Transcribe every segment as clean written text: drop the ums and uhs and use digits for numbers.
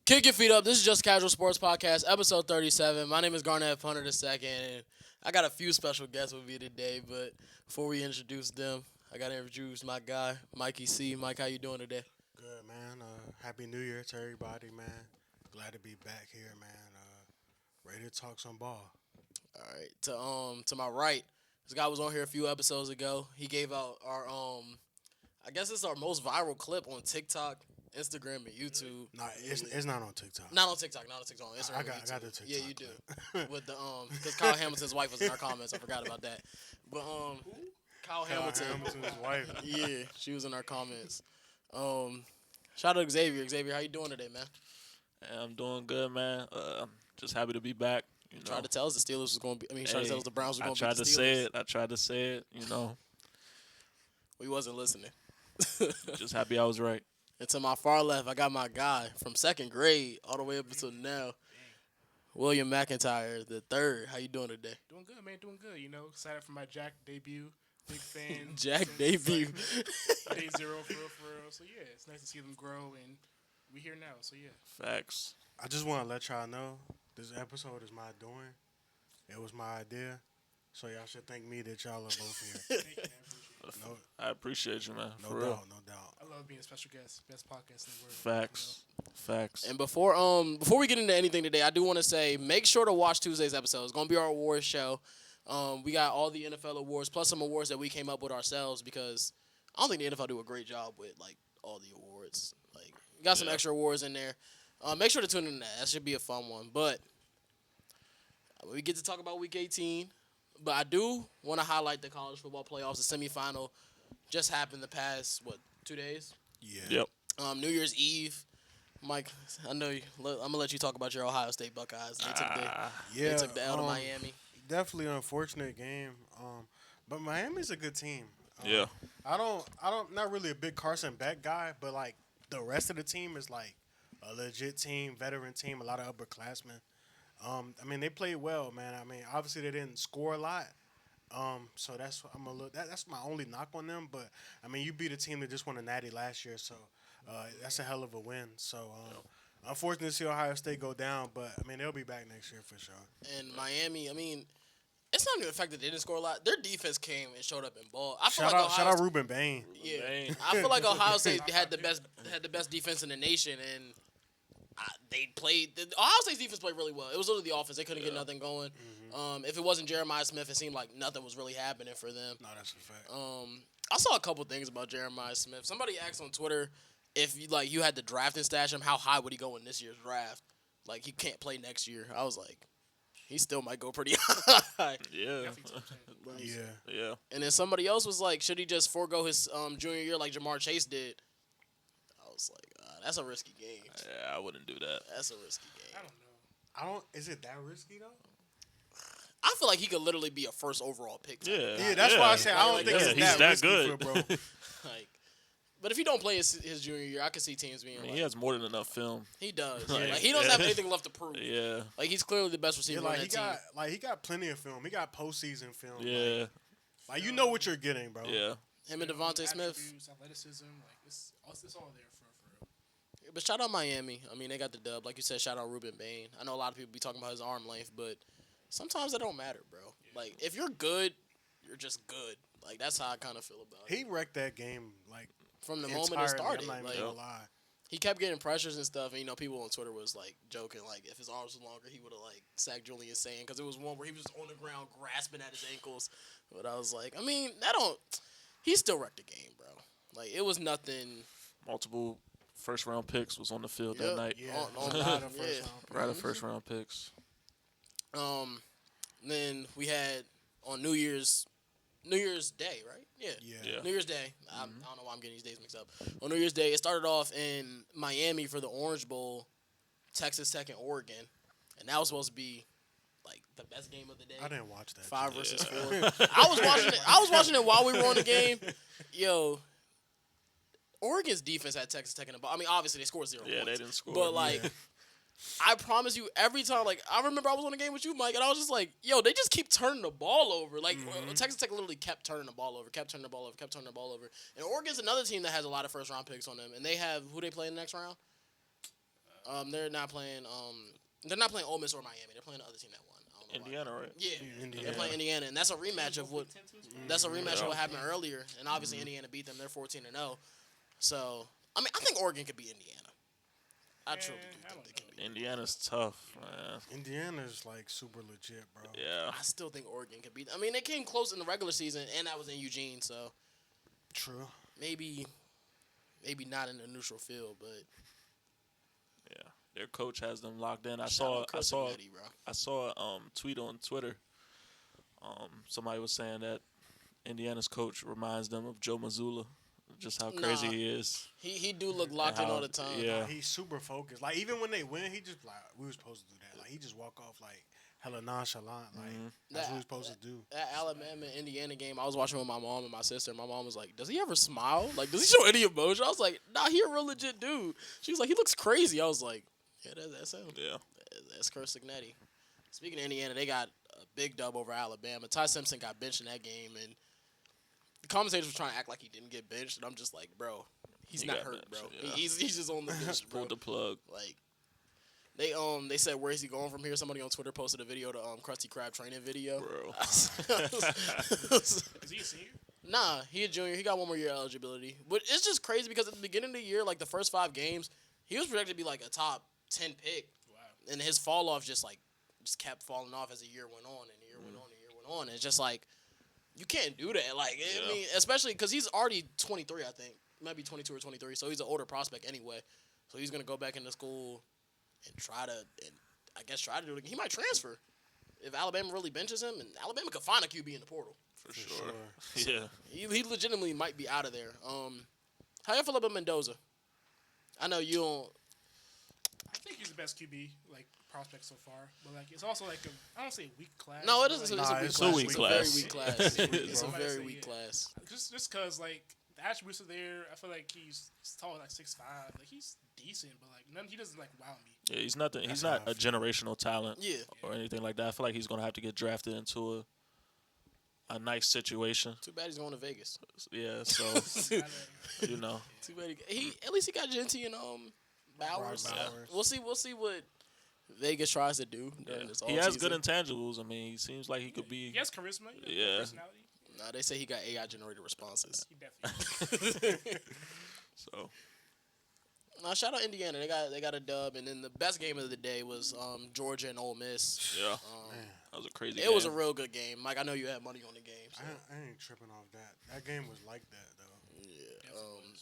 Kick your feet up. This is Just Casual Sports Podcast, episode 37. My name is Garnett Punter II, and I got a few special guests with me today, but before we introduce them, I got to introduce my guy, Mikey C. Mike, how you doing today? Good, man. Happy New Year to everybody, man. Glad to be back here, man. Ready to talk some ball. All right. To my right, this guy was on here a few episodes ago. He gave out our I guess it's our most viral clip on TikTok, Instagram, and YouTube. Nah, it's not on TikTok. Not on TikTok, on Instagram. I and got YouTube. the TikTok. Yeah, you do. clip. With the because Kyle Hamilton's wife was in our comments. I forgot about that. But Kyle Hamilton. Hamilton's wife. Yeah, she was in our comments. Shout out to Xavier. Xavier, how you doing today, man? Yeah, I'm doing good, man. Just happy to be back. You know, Tried to tell us the Steelers was going to be. Tried to tell us the Browns were I going to beat tried the to Steelers. say it. I tried to say it. You know, We wasn't listening. just happy I was right. And to my far left, I got my guy from second grade all the way up until now, William McIntyre the third. How you doing today? Doing good, man. Doing good. You know, excited for my Jack debut. Big fan. Jack since, debut. Day zero, for real. So, yeah, it's nice to see them grow, and we here now. So, yeah. Facts. I just want to let y'all know this episode is my doing. It was my idea. So y'all should thank me that y'all are both here. Thank you, man. Appreciate it. No, I appreciate you, man. no For real. doubt, no doubt. I love being a special guest. Best podcast in the world. Facts. Facts. And before we get into anything today, I do want to say make sure to watch Tuesday's episode. It's going to be our awards show. We got all the NFL awards plus some awards that we came up with ourselves because I don't think the NFL do a great job with like all the awards. Like we got some extra awards in there. Make sure to tune in to that. That should be a fun one. But we get to talk about Week 18. But I do want to highlight the college football playoffs. The semifinal just happened the past 2 days. Yeah. Yep. New Year's Eve. Mike, I know you. I'm gonna let you talk about your Ohio State Buckeyes. Yeah. They took the L to Miami. Definitely an unfortunate game. But Miami's a good team. Yeah. I don't, not really a big Carson Beck guy, but like the rest of the team is like a legit team, veteran team, a lot of upperclassmen. I mean, they played well, man. I mean, obviously they didn't score a lot. So that's that's my only knock on them. But I mean, you beat a team that just won a natty last year, so that's a hell of a win. So unfortunate to see Ohio State go down, but I mean they'll be back next year for sure. And Miami, I mean, it's not even the fact that they didn't score a lot. Their defense came and showed up in ball. I feel Shout out Ruben Bain. Yeah, Bain. I feel like Ohio State had the best defense in the nation, and they played. Ohio State's defense played really well. It was literally the offense; they couldn't get nothing going. If it wasn't Jeremiah Smith, it seemed like nothing was really happening for them. No, that's a fact. I saw a couple things about Jeremiah Smith. Somebody asked on Twitter if you had to draft and stash him, how high would he go in this year's draft? Like he can't play next year. I was like, he still might go pretty high. Yeah. Yeah. Yeah. And then somebody else was like, should he just forego his junior year like Jamar Chase did? I was like, that's a risky game. Yeah, I wouldn't do that. That's a risky game. I don't know. Is it that risky though? I feel like he could literally be a first overall pick. Yeah. Yeah, that's why I said I don't think Yeah, it's he's that that risky good. for bro. Like, but if he don't play his junior year, I could see teams being I mean, like, he has more than enough film. he does. Like, Like he doesn't have anything left to prove. Yeah. Like he's clearly the best receiver Yeah, like on that team. he got plenty of film. He got postseason film. Yeah. Like you know what you're getting, bro. Yeah. Him and Devontae Smith. Attributes, athleticism, like it's all there for real. But shout out Miami. I mean, they got the dub. Like you said, shout out Ruben Bain. I know a lot of people be talking about his arm length, but sometimes that don't matter, bro. Like, if you're good, you're just good. Like, that's how I kind of feel about it. He wrecked that game like From the moment it entirely. started. I'm not even Like, gonna lie. he kept getting pressures and stuff, and, people on Twitter was, like, joking, like, if his arms were longer, he would have, like, sacked Julian Sane, because it was one where he was just on the ground grasping at his ankles. But I was like, I mean, he still wrecked the game, bro. Like, it was nothing. Multiple first-round picks was on the field Yep. that night. Yeah, On a lot of yeah. first round. Right of first-round picks. Then we had on New Year's Day, right? Yeah. Yeah. New Year's Day. I don't know why I'm getting these days mixed up. On New Year's Day, it started off in Miami for the Orange Bowl, Texas Tech and Oregon, and that was supposed to be like the best game of the day. I didn't watch that. 5 shit. versus 4. I was watching it while we were on the game. Yo, Oregon's defense had Texas Tech in the ball. I mean, obviously they scored 0 Yeah, points. they didn't score. But like, Yeah. I promise you, every time, like, I remember I was on the game with you, Mike, and I was just like, yo, they just keep turning the ball over. Like, Texas Tech literally kept turning the ball over. And Oregon's another team that has a lot of first-round picks on them. And they have, who they play in the next round? They're not playing. They're not playing Ole Miss or Miami. They're playing the other team that won. I don't know why. Indiana, right? Yeah, Indiana. they're playing Indiana, and that's a rematch of what. That's a rematch of what happened earlier, and obviously Indiana beat them. They're 14-0. So I mean, I think Oregon could beat Indiana. I truly do I think don't they can beat. Indiana's tough, man. Indiana's like super legit, bro. Yeah. I still think Oregon could beat. I mean, they came close in the regular season, and that was in Eugene, so True. maybe not in a neutral field, but Yeah. Their coach has them locked in. I shout out saw Chris Agnetti, bro. I saw a tweet on Twitter. Somebody was saying that Indiana's coach reminds them of Joe Mazzulla, just how crazy Nah. he is. He do look locked And in how- all the time. yeah. He's super focused. Like even when they win, he just like we were supposed to do that. Like he just walk off like hella nonchalant. Like that's what we're supposed to do. That Alabama Indiana game, I was watching with my mom and my sister. And my mom was like, "Does he ever smile? Like, does he show any emotion?" I was like, "Nah, he a real legit dude." She was like, "He looks crazy." I was like, "Yeah, that's him. Yeah. That's Chris Agnetti." Speaking of Indiana, they got a big dub over Alabama. Ty Simpson got benched in that game, and the commentators were trying to act like he didn't get benched, and I'm just like, bro, he's He not got hurt, bro. benched, yeah. He's just on the bench, bro. Pulled the plug. Like they said, where is he going from here? Somebody on Twitter posted a video to Krusty Krab training video. Bro. Is he a senior? Nah, he a junior. He got one more year eligibility. But it's just crazy because at the beginning of the year, like the first 5 games, he was projected to be like a top 10 pick. Wow. And his fall off just kept falling off as the year went on, and the year went on, and the year went on. And it's just like, you can't do that. Like, I Yeah. mean, especially because he's already 23, I think. Might be 22 or 23, so he's an older prospect anyway. So he's going to go back into school and try to do it again. He might transfer if Alabama really benches him, and Alabama could find a QB in the portal. For sure. Yeah. He legitimately might be out of there. How you feel about Mendoza? I know you don't. I think he's the best QB like prospect so far, but like it's also like I don't say weak class. No, it but, isn't. like, It's Nah, a weak it's class. a It's weak a very class. weak class. It's a Somebody very say, weak yeah. class. just because like the attributes are there. I feel like he's tall, like 6'5". Like he's decent, but like none. He doesn't like wow me. Yeah, he's nothing. He's That's how not I a generational talent Yeah. or anything like that. I feel like he's gonna have to get drafted into a nice situation. Too bad he's going to Vegas. Yeah, so you know, Too bad he at least he got Genty and Bowers. Bowers. We'll see what Vegas tries to do during this he has offseason. good intangibles. I mean, he seems like he could be. He has charisma. Yeah. Personality. Nah, they say he got AI generated responses. He definitely. So Shout out Indiana. They got a dub, and then the best game of the day was Georgia and Ole Miss. yeah, Man, that was a crazy. It was a game. real good game. Mike, I know you had money on the game. So. I ain't tripping off that. That game was like that though. Yeah.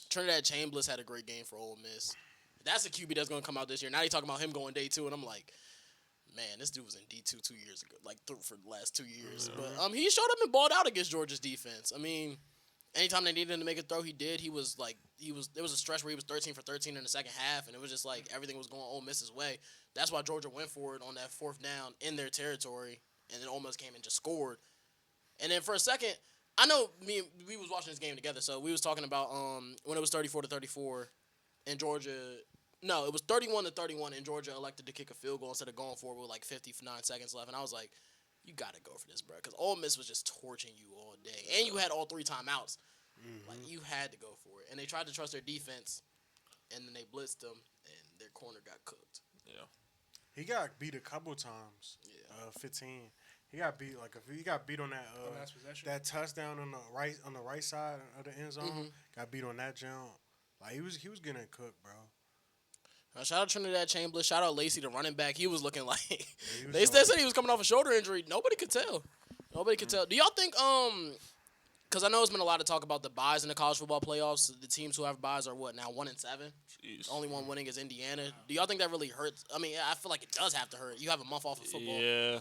Trinidad Chambliss had a great game for Ole Miss. That's a QB that's going to come out this year. Now they talking about him going day 2, and I'm like, man, this dude was in D2 2 years ago, like for the last 2 years. But he showed up and balled out against Georgia's defense. I mean, anytime they needed him to make a throw, he did. There was a stretch where he was 13 for 13 in the second half, and it was just like everything was going Ole Miss's way. That's why Georgia went for it on that 4th down in their territory, and then Ole Miss came and just scored. And then for a second, I know we was watching this game together, so we was talking about when it was 34-34, and Georgia. No, it was 31-31, and Georgia elected to kick a field goal instead of going for it with like 59 seconds left. And I was like, you got to go for this, bro, because Ole Miss was just torching you all day. And you had all 3 timeouts. Like, you had to go for it. And they tried to trust their defense, and then they blitzed them, and their corner got cooked. Yeah, He got beat a couple times. Yeah. 15. He got beat he got beat on that last possession. that touchdown on the right side of the end zone. Got beat on that jump. Like he was getting cooked, bro. Shout out Trinidad Chambliss. Shout out Lacey, the running back. He was looking like he was they showing- said he was coming off a shoulder injury. Nobody could tell. Nobody could tell. Do y'all think because I know it's been a lot of talk about the buys in the college football playoffs. The teams who have buys are what now 1-7. jeez. The only one winning is Indiana. Do y'all think that really hurts? I mean, I feel like it does have to hurt. You have a month off of football. Yeah,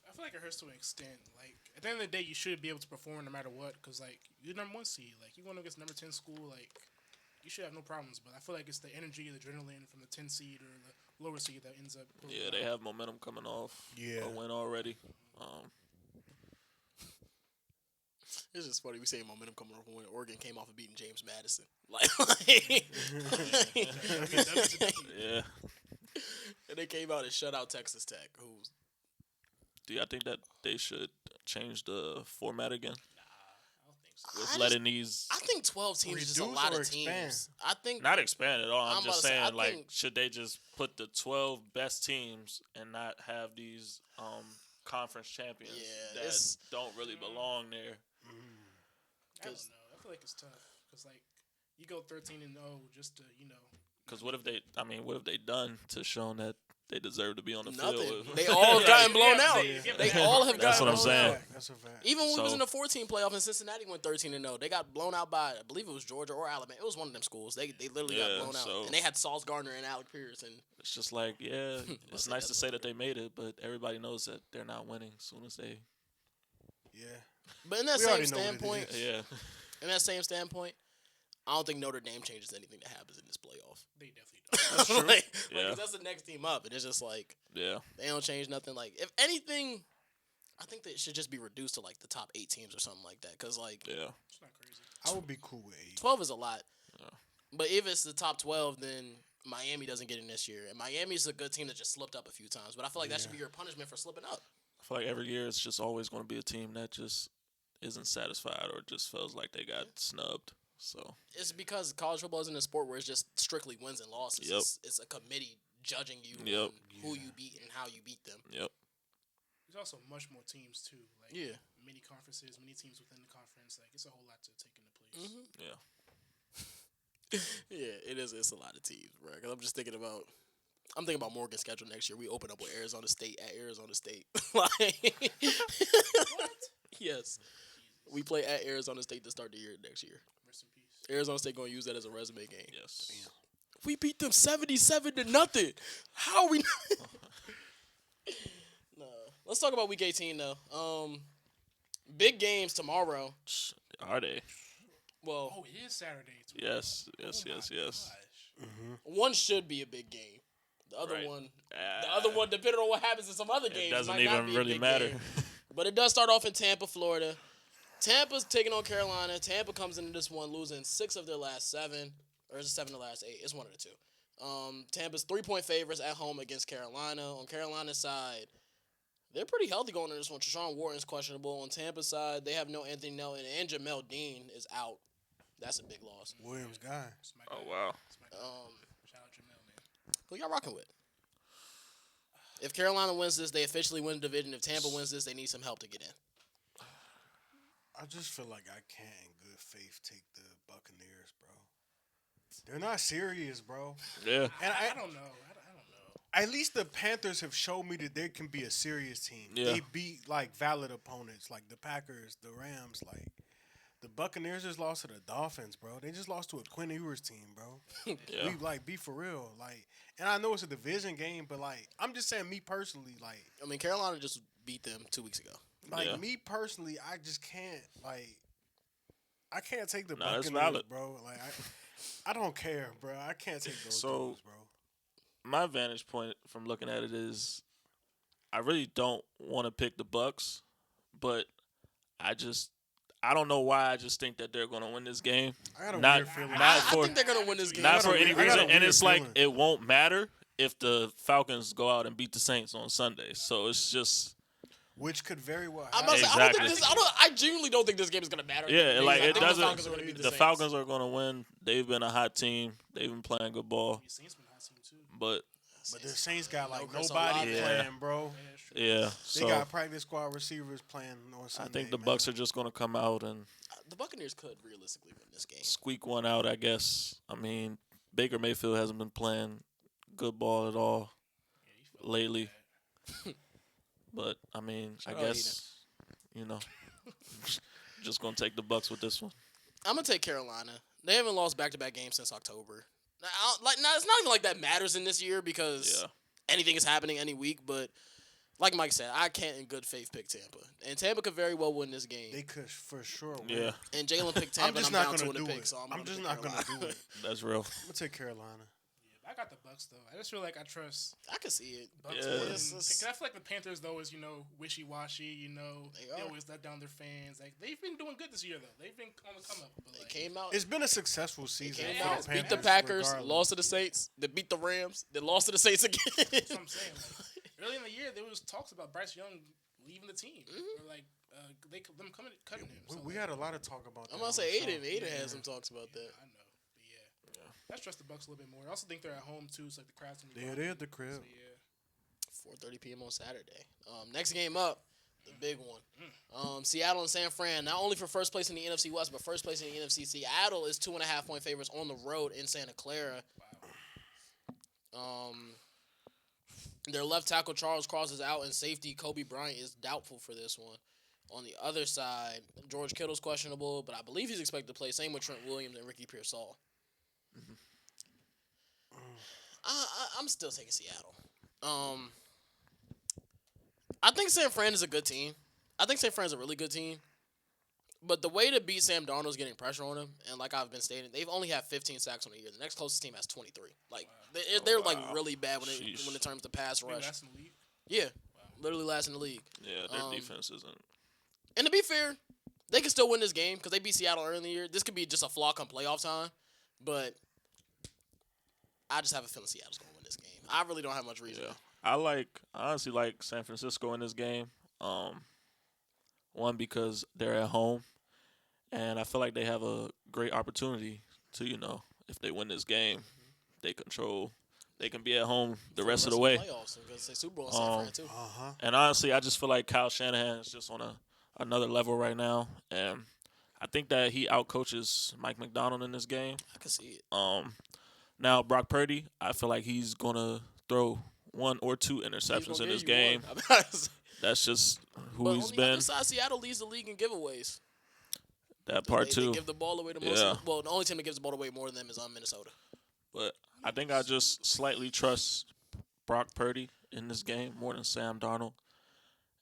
I feel like it hurts to an extent. Like at the end of the day, you should be able to perform no matter what. Cause like you're number 1 seed. Like you going against number 10 school. Like you should have no problems. But I feel like it's the energy, the adrenaline from the 10 seed or the lower seed that ends up. yeah, they have momentum coming off. Yeah. A win already. It's just funny we say momentum coming off when Oregon came off of beating James Madison. Yeah. And they came out and shut out Texas Tech, who's Do y'all think that they should change the format again? I don't think with letting these I think 12 teams is just a Reduce lot or of teams. expand? I think not expand at all. I'm I'm just about to say, I saying, like, think- should they just put the 12 best teams and not have these conference champions Yeah, that it's- don't really belong there? I don't know. I feel like it's tough because like you go 13-0 just to Because what have they done to show that they deserve to be on the nothing. field? They all have gotten blown Yeah, out. yeah. They all have That's gotten what I'm blown saying. out. That's a fact. Even when we was So- in the 14 playoff and Cincinnati went 13-0, they got blown out by, I believe it was Georgia or Alabama. It was one of them schools. They literally Yeah, got blown out. so- And they had Sauce Gardner and Alec Pierce. And It's just like, yeah, it's say nice to that's say what that they made it, but everybody knows that they're not winning as soon as they. Yeah. But in that We same already know what it standpoint, is. Yeah. in that same standpoint, I don't think Notre Dame changes anything that happens in this playoff. they definitely don't. Yeah. that's the next team up, and it's just like Yeah. they don't change nothing. Like if anything, I think that it should just be reduced to like the top 8 teams or something like that. Because like Yeah. It's not crazy. I would be cool with 8. 12 is a lot. Yeah. But if it's the top 12, then Miami doesn't get in this year, and Miami's a good team that just slipped up a few times. But I feel like that should be your punishment for slipping up. I feel like every year it's just always going to be a team that just isn't satisfied or just feels like they got snubbed. So It's because college football isn't a sport where it's just strictly wins and losses. Yep. It's a committee judging you Yep. on who you beat and how you beat them. yep. There's also much more teams too. Like Yeah. many conferences, many teams within the conference. Like it's a whole lot to take into place. Mm-hmm. Yeah. Yeah, it is. It's a lot of teams, bro. Because I'm thinking about Morgan's schedule next year. We open up with Arizona State at Arizona State. Like, yes, we play at Arizona State to start the year next year. Rest in peace. Arizona State gonna use that as a resume game. Yes. We beat them 77-0. How are we? No. Let's talk about Week 18 though. Big games tomorrow. Are they? Well, Oh, it is Saturday. Yes. Yes. Oh my Yes. Yes. gosh. one should be a big game. The other Right. one, Ah, depending on what happens in some other games, it doesn't might not even be a really big matter. game. But it does start off in Tampa, Florida. Tampa's taking on Carolina. Tampa comes into this one losing 6 of their last 7, or is it 7 of the last 8? It's one of the two. Tampa's 3-point favorites at home against Carolina. On Carolina's side, they're pretty healthy going into this one. Treshaun Wharton's questionable. On Tampa's side, they have no Anthony Nelson, and Jamel Dean is out. That's a big loss. Williams guy. It's my Oh guy. wow. It's my guy. Shout out Jamel, man. Who y'all rocking with? If Carolina wins this, they officially win the division. If Tampa wins this, they need some help to get in. I just feel like I can't, in good faith, take the Buccaneers, bro. They're not serious, bro. Yeah. And I don't know. I don't know. at least the Panthers have shown me that they can be a serious team. Yeah. They beat like valid opponents, like the Packers, the Rams, like. The Buccaneers just lost to the Dolphins, bro. They just lost to a Quinn Ewers team, bro. Yeah. We like be for real, like. And I know it's a division game, but like, I'm just saying, me personally, like, I mean, Carolina just beat them 2 weeks ago. Yeah. me personally, I just can't, like, I can't take the Nah, that's Buccaneers, valid. bro. Like, I don't care, bro. I can't take those So- dudes, bro. My vantage point from looking at it is, I really don't want to pick the Bucks, but I don't know why. I just think that they're going to win this game. I got a Not- weird feeling. not I for- think they're gonna win this game. Not got a for any weird- I got a reason, and weird it's like feeling. it won't matter if the Falcons go out and beat the Saints on Sunday. So it's just Which could very well I'm happen. about to say, I don't think Exactly. this. I genuinely don't think this game is gonna matter. yeah, Because like I it think doesn't. The Falcons are gonna beat the Saints. Falcons are going to win. They've been a hot team. They've been playing good ball, The Saints been a hot team too. but But the Saints got like Chris nobody Olave. Yeah. playing, bro. Yeah, that's true. yeah. They So got practice squad receivers playing on I Sunday. think the man. Bucks are just going to come out and The Buccaneers could realistically win this game. squeak one out, I guess. I mean, Baker Mayfield hasn't been playing good ball at all Yeah, he felt lately. bad. But I mean, Shout I out guess just gonna take the Bucks with this one. I'm gonna take Carolina. They haven't lost back-to-back games since October. Now, it's not even like that matters in this year because Yeah, anything is happening any week. But like Mike said, I can't in good faith pick Tampa, and Tampa could very well win this game. They could for sure. Win. yeah, And Jalen picked I'm Tampa, just and I'm not down gonna 2 in do the pick, it. so I'm I'm just pick not gonna Carolina. do it. that's real. I'm gonna take Carolina. Yeah, I got the Bucks though. I just feel like I trust I can see it. Bucks. Yeah. more than- It's- 'cause I feel like the Panthers though is wishy-washy. They They are. always let down their fans. Like they've been doing good this year though. They've been on the come up. But They like, came out. It's been a successful They season. came Yeah, for out, it's beat the Panthers, Packers, regardless. lost to the Saints. They beat the Rams. They lost to the Saints again. That's what I'm saying. Like, early in the year, there was talks about Bryce Young leaving the team or like them cutting him. So, We had a lot of talk about that. I'm gonna on say the show. Aiden had some talks about that. I know, but yeah. Let's trust the Bucks a little bit more. I also think they're at home too, so like the crowd's gonna be. Yeah, they're at the crib. So, yeah. 4:30 p.m. on Saturday. Next game up, the big one. Seattle and San Fran, not only for first place in the NFC West, but first place in the NFC. Seattle is 2.5-point favorites on the road in Santa Clara. Wow. Their left tackle Charles Cross is out, and safety Kobe Bryant is doubtful for this one. On the other side, George Kittle's questionable, but I believe he's expected to play. Same with Trent Williams and Ricky Pearsall. I'm still taking Seattle. I think San Fran is a good team. I think San Fran's a really good team. But the way to beat Sam Darnold is getting pressure on him, and like I've been stating, they've only had 15 sacks on the year. The next closest team has 23. Like they're like really bad when it comes to pass rush. Last in the league. Yeah, literally last in the league. Yeah, their defense isn't. And to be fair, they can still win this game because they beat Seattle early in the year. This could be just a flaw come playoff time, but I just have a feeling Seattle's going to win this game. I really don't have much reason. Yeah. I honestly like San Francisco in this game. One, because they're at home, and I feel like they have a great opportunity to, if they win this game, they can be at home the rest of the way. Playoffs, because they Super Bowl in San Fran too. And honestly, I just feel like Kyle Shanahan is just on another level right now, and I think that he outcoaches Mike McDonald in this game. I can see it. Now Brock Purdy, I feel like he's gonna throw 1 or 2 interceptions in this game. That's just who he's on the been. other side, Seattle leads the league in giveaways. That part They too. give the ball away the most. Yeah. Well, the only team that gives the ball away more than them is Minnesota. But I think I just slightly trust Brock Purdy in this game more than Sam Darnold.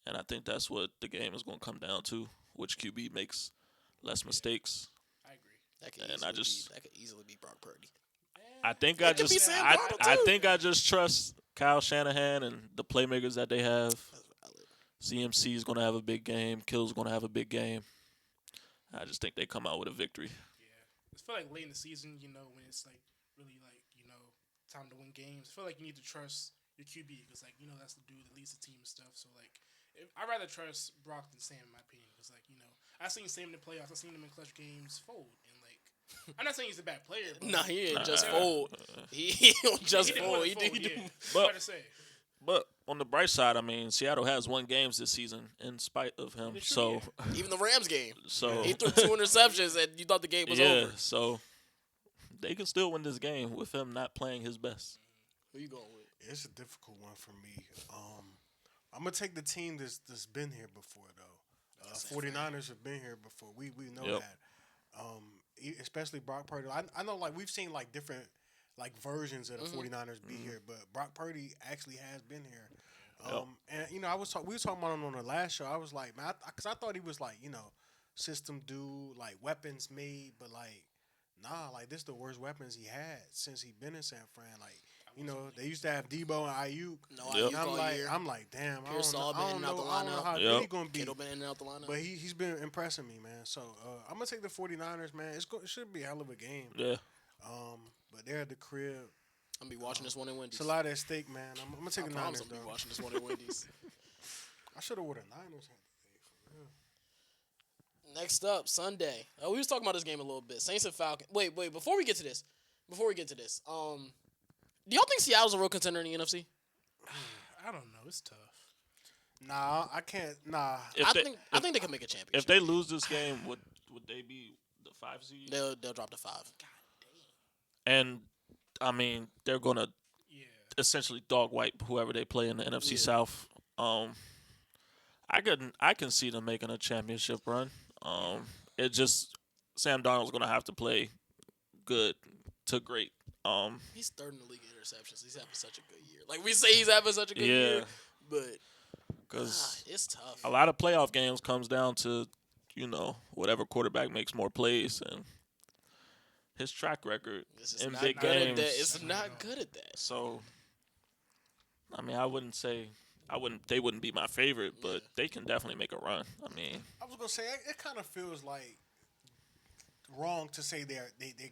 And I think that's what the game is going to come down to, which QB makes less mistakes. I agree. That could And that could easily be Brock Purdy. I think It could be Sam Darnold, I too. think I just trust Kyle Shanahan and the playmakers that they have. That's valid. CMC is going to have a big game. Kill's going to have a big game. I just think they come out with a victory. Yeah. I feel like late in the season, when it's like really like, time to win games, I feel like you need to trust your QB because that's the dude that leads the team and stuff. So I'd rather trust Brock than Sam in my opinion because I've seen Sam in the playoffs, I've seen him in clutch games fold, and I'm not saying he's a bad player. But Nah, he ain't just fold. He don't just didn't fold. wanna He fold, do. yeah. But- Hard to say. But on the bright side, I mean, Seattle has won games this season in spite of him. They sure So, Even the Rams game, so he threw 2 interceptions, and you thought the game was yeah, over. so they can still win this game with him not playing his best. Who you going with? It's a difficult one for me. I'm gonna take the team that's been here before though. 49ers have been here before. We know Yep. that. Especially Brock Purdy. I know we've seen different versions of the 49ers be here, but Brock Purdy actually has been here. And we were talking about him on the last show. I was like, man, because I thought he was system dude, weapons made, but nah, this is the worst weapons he had since he been in San Fran. They used to have Debo and Ayuk. No, Yep. Ayuk I'm like, damn, I Pearsall don't been in and out the know, I don't know lineup. how Yep. good he gonna be. Kittle been in and out the lineup. But he's been impressing me, man. So I'm gonna take the 49ers, man. It should be a hell of a game. Yeah. But they're at the crib. I'm gonna be watching this one in Wendy's. It's a lot at stake, man. I'm gonna take I the promise Niners. I'm gonna be Though. watching this one in Wendy's. I should have worn the Niners hat today. For real. Next up, Sunday. We was talking about this game a little bit. Saints and Falcons. Wait. Before we get to this, do y'all think Seattle's a real contender in the NFC? I don't know. It's tough. Nah, I can't. Nah. If they, I think they can make a championship. if they lose this game, would they be the 5 seed? They'll drop to 5. And I mean, they're gonna Yeah. essentially dog wipe whoever they play in the NFC Yeah. South. I can see them making a championship run. It just Sam Darnold's gonna have to play good to great. He's third in the league in interceptions. He's having such a good year. We say he's having such a good year, but because it's tough. a lot of playoff games comes down to whatever quarterback makes more plays, and his track record This is in not big good at games. that. It's not good at that. So, I mean, they wouldn't be my favorite, but they can definitely make a run. I mean, I was gonna say it kind of feels like wrong to say they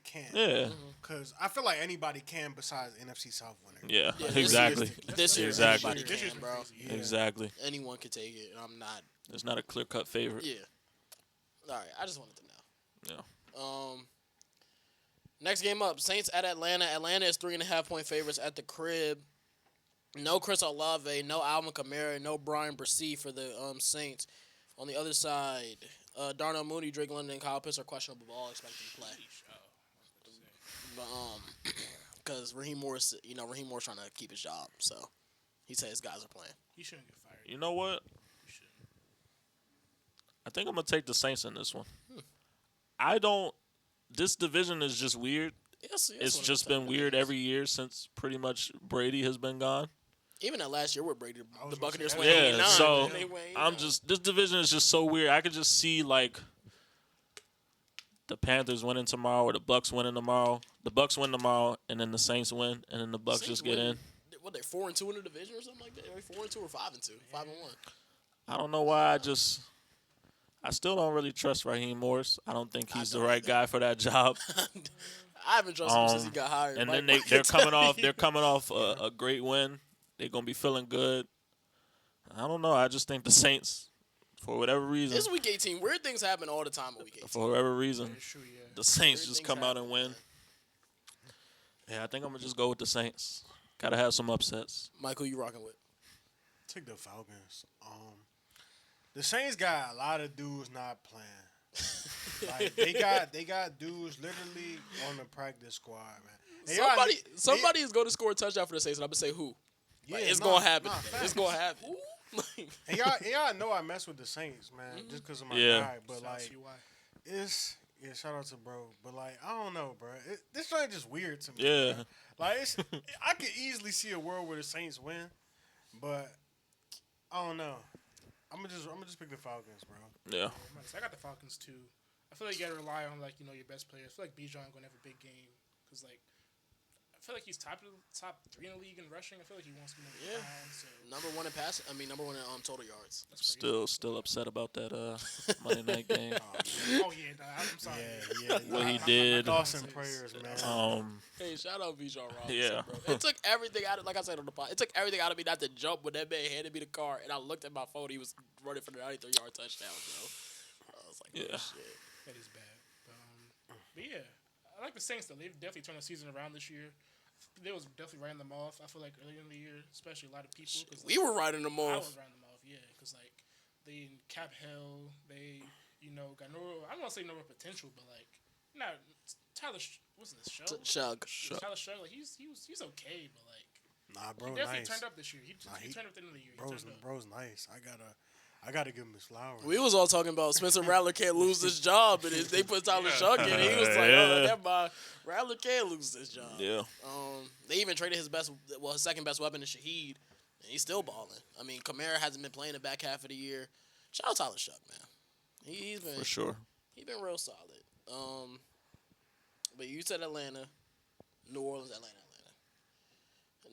can't. Yeah. Because I feel like anybody can besides NFC South winner. Yeah. Yeah, Exactly. This year, Exactly. anybody This year's can, been bro. crazy. Exactly. Anyone could take it, and I'm not. There's not a clear-cut favorite. Yeah. All right, I just wanted to know. Yeah. Next game up, Saints at Atlanta. Atlanta is 3.5-point favorites at the crib. No Chris Olave, no Alvin Kamara, no Brian Bresee for the Saints. On the other side, Darnell Mooney, Drake London, and Kyle Pitts are questionable, but all expected to play. But because Raheem Morris trying to keep his job, so he said his guys are playing. He shouldn't get fired. You know what? He shouldn't. I think I'm gonna take the Saints in this one. This division is just weird. Yes, It's just been weird every year since pretty much Brady has been gone. Even that last year with Brady, the was Buccaneers gonna went say, 89. So and they went 89. this division is just so weird. I could just see like the Panthers winning tomorrow or the Bucks winning tomorrow. The Bucks win tomorrow, and then the Saints win, and then the Bucks Saints just get win- in. What, they're 4-2 in the division or something like that? Are they 4-2 or 5-2? 5-1. I don't know why. I still don't really trust Raheem Morris. I don't think he's the right guy for that job. I haven't trusted him since he got hired. And Mike then they're can coming tell off. you. They're coming off a great win. They're gonna be feeling good. I don't know. I just think the Saints, for whatever reason, This is Week 18. Weird things happen all the time in Week 18. for whatever reason, It's true, yeah. the Saints Weird just things come out happen, and win. man. Yeah, I think I'm gonna just go with the Saints. Gotta have some upsets. Mike, who you rocking with? Take the Falcons. The Saints got a lot of dudes not playing. Like they got dudes literally on the practice squad, man. Somebody is going to score a touchdown for the Saints, and I'm gonna say who. Yeah, Like, it's nah, gonna happen. nah, It's facts. gonna happen. And y'all know I mess with the Saints, man, just because of my Yeah. guy. But Shout out like, to you, why? it's shout out to bro. But like, I don't know, bro. This joint just weird to me. Yeah. Bro. Like, I could easily see a world where the Saints win, but I don't know. I'm gonna just pick the Falcons, bro. Yeah. I got the Falcons too. I feel like you gotta rely on your best players. I feel like Bijan gonna have a big game because I feel like he's top 3 in the league in rushing. I feel like he wants to be number 5. So number one in pass. I mean, number one in total yards. that's crazy. Still upset about that Monday night game. Oh yeah, I'm sorry. Yeah. What he did. Thoughts and prayers, man. Hey, Shout out Bijan Robinson, Yeah. bro. It took everything out of, like I said on the pod, it took everything out of me not to jump when that man handed me the car, and I looked at my phone. He was running for the 93-yard touchdown, bro. I was like, oh, Yeah. shit. That is bad. But yeah, I like the Saints though. They've definitely turned the season around this year. They was definitely writing them off. I feel like earlier in the year, especially a lot of people. Cause, We were riding them I off. was writing them off, yeah, because they in cap hell. They got no. I don't want to say no real potential, but not Tyler. What's this show? Shug. Tyler Shug. He's okay, but Nah, bro, he definitely nice. turned up this year. He he- turned up at the end of the year. He turned up. Bro's nice. I gotta give him his flowers. We was all talking about Spencer Rattler can't lose this job, and they put Tyler Shug in. He was like, "Oh, never mind. Rattler can't lose this job." Yeah. They even traded his second best weapon to Shaheed, and he's still balling. I mean, Kamara hasn't been playing the back half of the year. Shout out Tyler Shug, man. He's been For sure. He's been real solid. But you said Atlanta, New Orleans, Atlanta.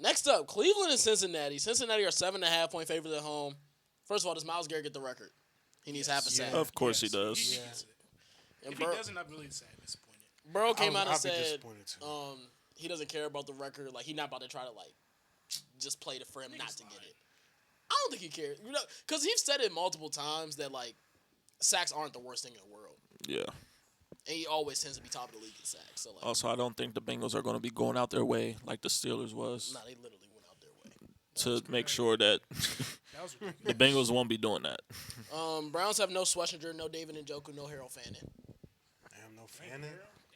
Next up, Cleveland and Cincinnati. Cincinnati are 7.5-point favorites at home. First of all, does Myles Garrett get the record? He needs half a sack. Of course he Yes, does. He Yeah. gets it. And If he doesn't, I'm really sad, disappointed. Burrow came out and I'll be said disappointed too. he doesn't care about the record. Like, he's not about to try to, just play for him not to get it. I don't think he cares. Because he's said it multiple times that, sacks aren't the worst thing in the world. Yeah. And he always tends to be top of the league in sacks. So, Also, I don't think the Bengals are going to be going out their way like the Steelers was nah, they literally went out their way. to make sure that That was ridiculous. the Bengals won't be doing that. Browns have no Schlesinger, no David Njoku, no Harold Fannin. Damn, no Fannin.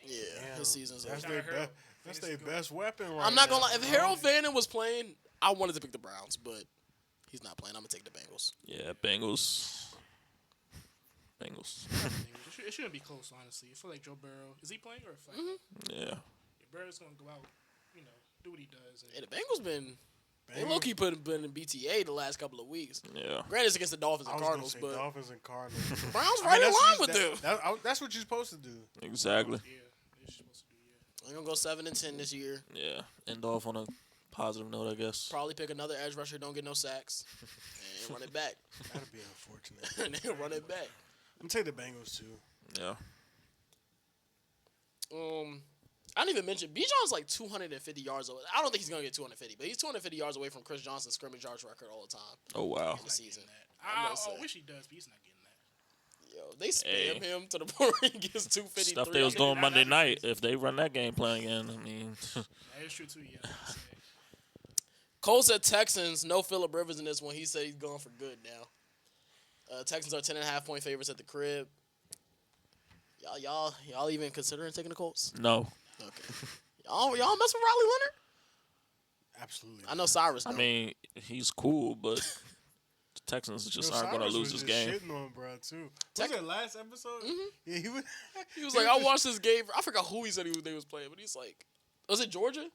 Yeah, Damn, his season's That's over. their Harold. that's their best weapon right I'm not now, gonna lie. If bro. Harold Fannin was playing, I wanted to pick the Browns, but he's not playing. I'm gonna take the Bengals. Yeah, Bengals. It shouldn't be close, honestly. I feel like Joe Burrow. Is he playing or Flacco? Mm-hmm. Yeah. Burrow's going to go out, do what he does. Yeah, the Bengals they low key been in BTA the last couple of weeks. Yeah. Granted, it's against the Dolphins I and was Cardinals, gonna say but Dolphins and Cardinals. Browns I right mean, in line with them. That's what you're supposed to do. Exactly. Yeah, they're supposed to do, yeah. They're gonna go 7-10 this year. Yeah. End off on a positive note, I guess. Probably pick another edge rusher, don't get no sacks, and run it back. That'd be unfortunate. And they run it back. I'm gonna take the Bengals too. Yeah. I didn't even mention Bijan's like 250 yards away. I don't think he's gonna get 250, but he's 250 yards away from Chris Johnson's scrimmage yards record all the time Oh wow. in the season. I gonna say. wish he does, but he's not getting that. Yo, they spam him to the point where he gets 253. Stuff they was doing that- Monday that'd be night. crazy. If they run that game plan again, I mean, That is true too. Yeah. Cole said Texans, no Phillip Rivers in this one. He said he's going for good now. Texans are 10.5-point favorites at the crib. Y'all even considering taking the Colts? no. Okay. y'all mess with Riley Leonard? Absolutely. I know Cyrus. I don't. mean, he's cool, but the Texans just aren't going to lose this game. Shitting on bro too. Was it last episode? Yeah, he was. He was like, I watched this game. I forgot who he said they was playing, but he's like, was it Georgia?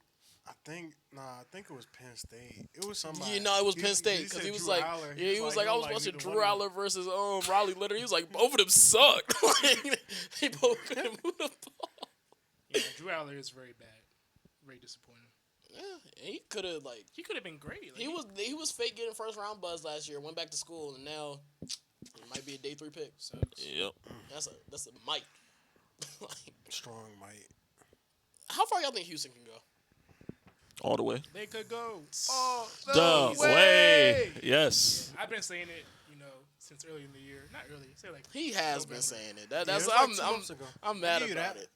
I think it was Penn State. It was somebody. Yeah, no, it was He- Penn State because said he was Drew like, Aller. yeah, he was like, I was watching neither Drew one of them. Aller versus Riley Leonard. He was like, both of them sucked. Like, they both couldn't move the ball. Yeah, Drew Aller is very bad, very disappointing. Yeah, he could have like He could have been great. Like, he was fake getting first round buzz last year. Went back to school and now he might be a day 3 pick. So Yep. that's a might. Like, Strong might. how far y'all think Houston can go? All the way. they could go all The way. Yes. I've been saying it, since early in the year. Not early, say like He has been November. saying it. That's Yeah, it was I'm like 2 months ago. I'm I mad give you about that. it.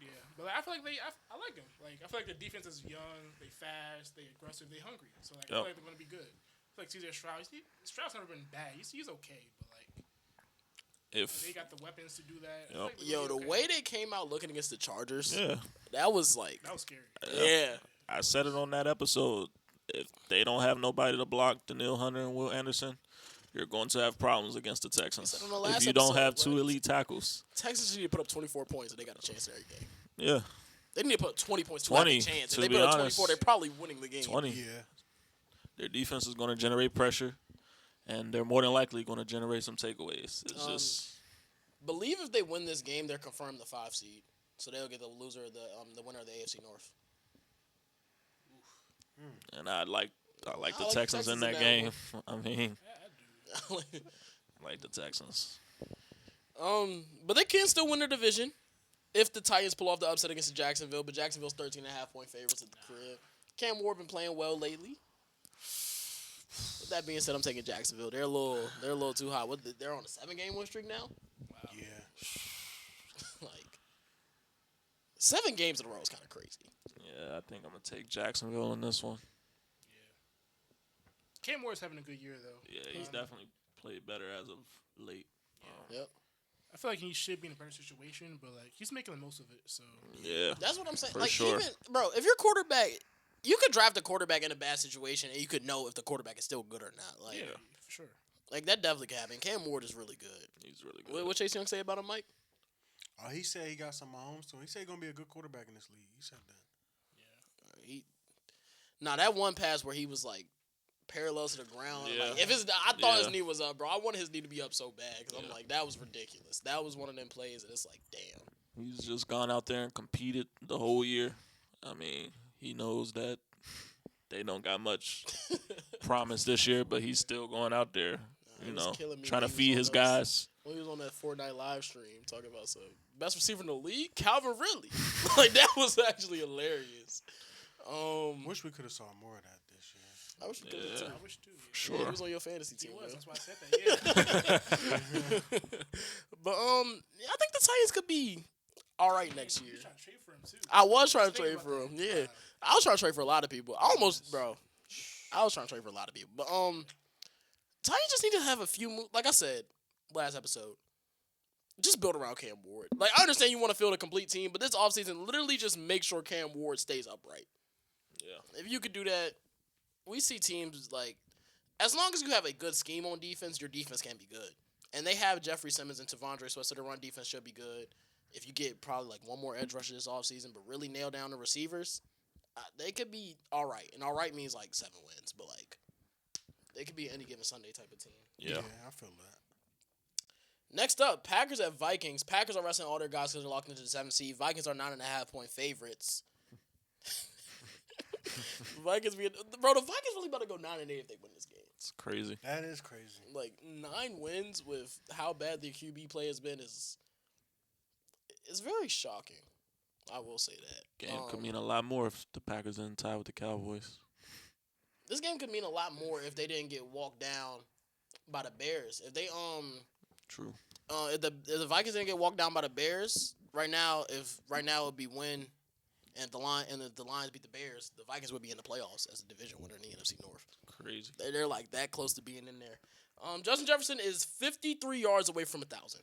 Yeah, but like, I feel like I like them. Like I feel like the defense is young, they fast, they aggressive, they hungry. So like I feel Yep. like they're gonna be good. I feel like CJ Stroud's never been bad. He's okay, but like they If got the weapons to do that. I Yep. feel like they're Yo, gonna the be okay. way they came out looking against the Chargers, yeah, that was like, That was scary. yeah. I said it on that episode. If they don't have nobody to block Daniil Hunter and Will Anderson, you're going to have problems against the Texans. said on the last If you don't episode, have two right? elite tackles, Texas need to put up 24 points and they got a chance in every game. yeah, They need to put up 20 points to 20, have a chance. If to they be put up honest. 24, they're probably winning the game. 20. Yeah. Their defense is going to generate pressure, and they're more than likely going to generate some takeaways. It's just Believe if they win this game, they're confirmed the 5 seed. So they'll get the loser, the winner of the AFC North. and I like the like Texans Texans in in that that game. I mean, Yeah, I do. I like the Texans. But they can still win their division if the Titans pull off the upset against Jacksonville. But Jacksonville's 13.5-point favorites at the crib. Cam Ward been playing well lately. With that being said, I'm taking Jacksonville. They're a little too hot. They're on a 7-game win streak now. Yeah. Like 7 games in a row is kind of crazy. Yeah, I think I'm gonna take Jacksonville in this one. Cam Moore's having a good year though. Yeah, he's definitely played better as of late. Yep. I feel like he should be in a better situation, but like he's making the most of it. So Yeah, That's what I'm saying. For Like sure. even bro, if your quarterback, you could draft a quarterback in a bad situation and you could know if the quarterback is still good or not. Like, yeah, for sure. like that definitely could happen. Cam Ward is really good. he's really good. What Chase Young say about him, Mike? Oh, he said he got some Mahomes too. He said he's gonna be a good quarterback in this league. He said that. That one pass where he was like parallel to the ground. Yeah. Like, I thought his Yeah. knee was up, bro. I wanted his knee to be up so bad because I'm Yeah. like, that was ridiculous. That was one of them plays, and it's like, damn. He's just gone out there and competed the whole year. I mean, he knows that they don't got much promise this year, but he's still going out there, He was killing me trying to when he was feed on his those- guys. When he was on that Fortnite live stream talking about some best receiver in the league, Calvin Ridley. Like that was actually hilarious. Wish we could have saw more of that this year. I wish we could have Yeah. too. I wish too. Yeah. Sure. Yeah, he was on your fantasy He team. was. man. That's why I said that. Yeah. But I think the Titans could be all right next year. You're trying to trade for him too. I was trying to Think trade about for him. that. Yeah, I was trying to trade for a lot of people. I almost, bro. I was trying to trade for a lot of people, but Titans just need to have a few moves. Like I said last episode, just build around Cam Ward. Like I understand you want to field a complete team, but this offseason, literally just make sure Cam Ward stays upright. Yeah. If you could do that, we see teams like as long as you have a good scheme on defense, your defense can be good. And they have Jeffrey Simmons and Tavondre Sweat, so their run defense should be good. If you get probably like one more edge rusher this offseason, but really nail down the receivers, they could be all right. And all right means like 7 wins, but like they could be any given Sunday type of team. Yeah. I feel that. Next up, Packers at Vikings. Packers are resting all their guys because they're locked into the 7th seed. Vikings are 9.5-point favorites. The Vikings really about to go 9-8 if they win this game. It's crazy. That is crazy. Like 9 wins with how bad the QB play has been is very shocking. I will say that. Game could mean a lot more if the Packers didn't tie with the Cowboys. This game could mean a lot more if they didn't get walked down by the Bears. If they True. if the Vikings didn't get walked down by the Bears right now, it would be win, and if the Lions beat the Bears, the Vikings would be in the playoffs as a division winner in the NFC North. Crazy. They're like that close to being in there. Justin Jefferson is 53 yards away from 1,000.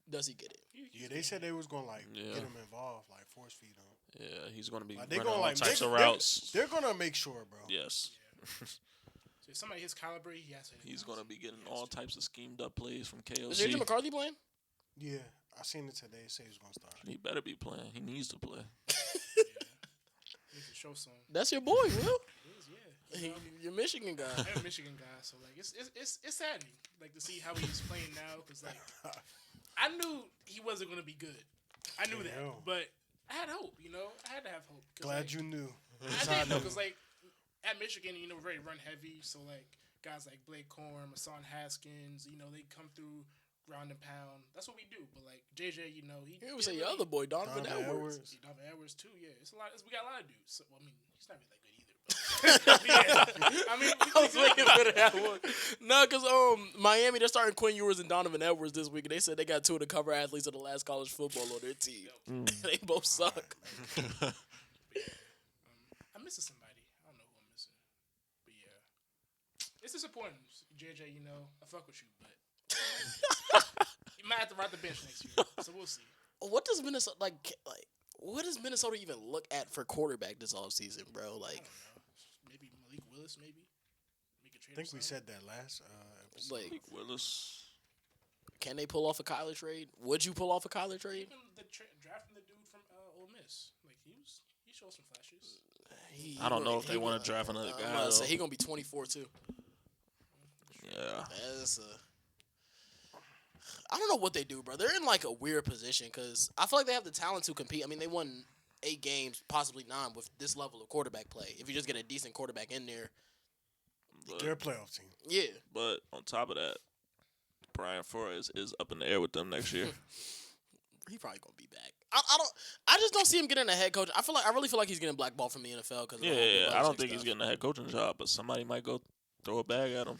Does he get it? Yeah, they said they was gonna get Yeah. him involved, like force feed him. Yeah, he's going to be Like, they running gonna all types of routes. They're gonna make sure, bro. Yes. So if somebody his caliber, he has to. He's going to be getting all types of schemed up plays from Is JJ KOC. McCarthy playing? Yeah, I seen it today. It said he's gonna start. He better be playing. He needs to play. He needs to show some. That's your boy, Will. It is, yeah. Your Michigan guy. I'm a Michigan guy, so like it's saddening, like to see how he's playing now, because like I knew he wasn't gonna be good. I knew that, but I had hope. I had to have hope. Glad you knew. I did know, because like at Michigan, we're very run heavy, so like guys like Blake Corm, Hassan Haskins, they come through ground and pound. That's what we do. But like JJ, he. You ever say your other boy, Donovan Edwards. Donovan Edwards too. Yeah, it's a lot. We got a lot of dudes. So, I mean, he's not really that good either. But yeah, I mean, I was waiting for that one. No, because Miami, they're starting Quinn Ewers and Donovan Edwards this week, and they said they got two of the cover athletes of the last college football on their team. They both suck. I'm missing somebody. I don't know who I'm missing. But yeah, it's disappointing. JJ, I fuck with you, but you might have to ride the bench next year. So we'll see. What does Minnesota what does Minnesota even look at for quarterback this offseason, bro? Like, I don't know. Maybe Malik Willis, maybe. Make a trade I think or we something. said that last episode. like, Willis. can they pull off a Kyler trade? Would you pull off a Kyler trade? Even drafting the dude from Ole Miss, like he showed some flashes. I don't know if they want to draft another guy. I'm about to say though. he gonna be 24 too. Yeah. I don't know what they do, bro. They're in like a weird position because I feel like they have the talent to compete. I mean, they won 8 games, possibly 9, with this level of quarterback play. If you just get a decent quarterback in there, They're a playoff team. yeah. But on top of that, Brian Flores is up in the air with them next year. He probably gonna be back. I just don't see him getting a head coach. I really feel like he's getting blackballed from the NFL because Yeah, I don't think he's getting a head coaching job, but somebody might go throw a bag at him.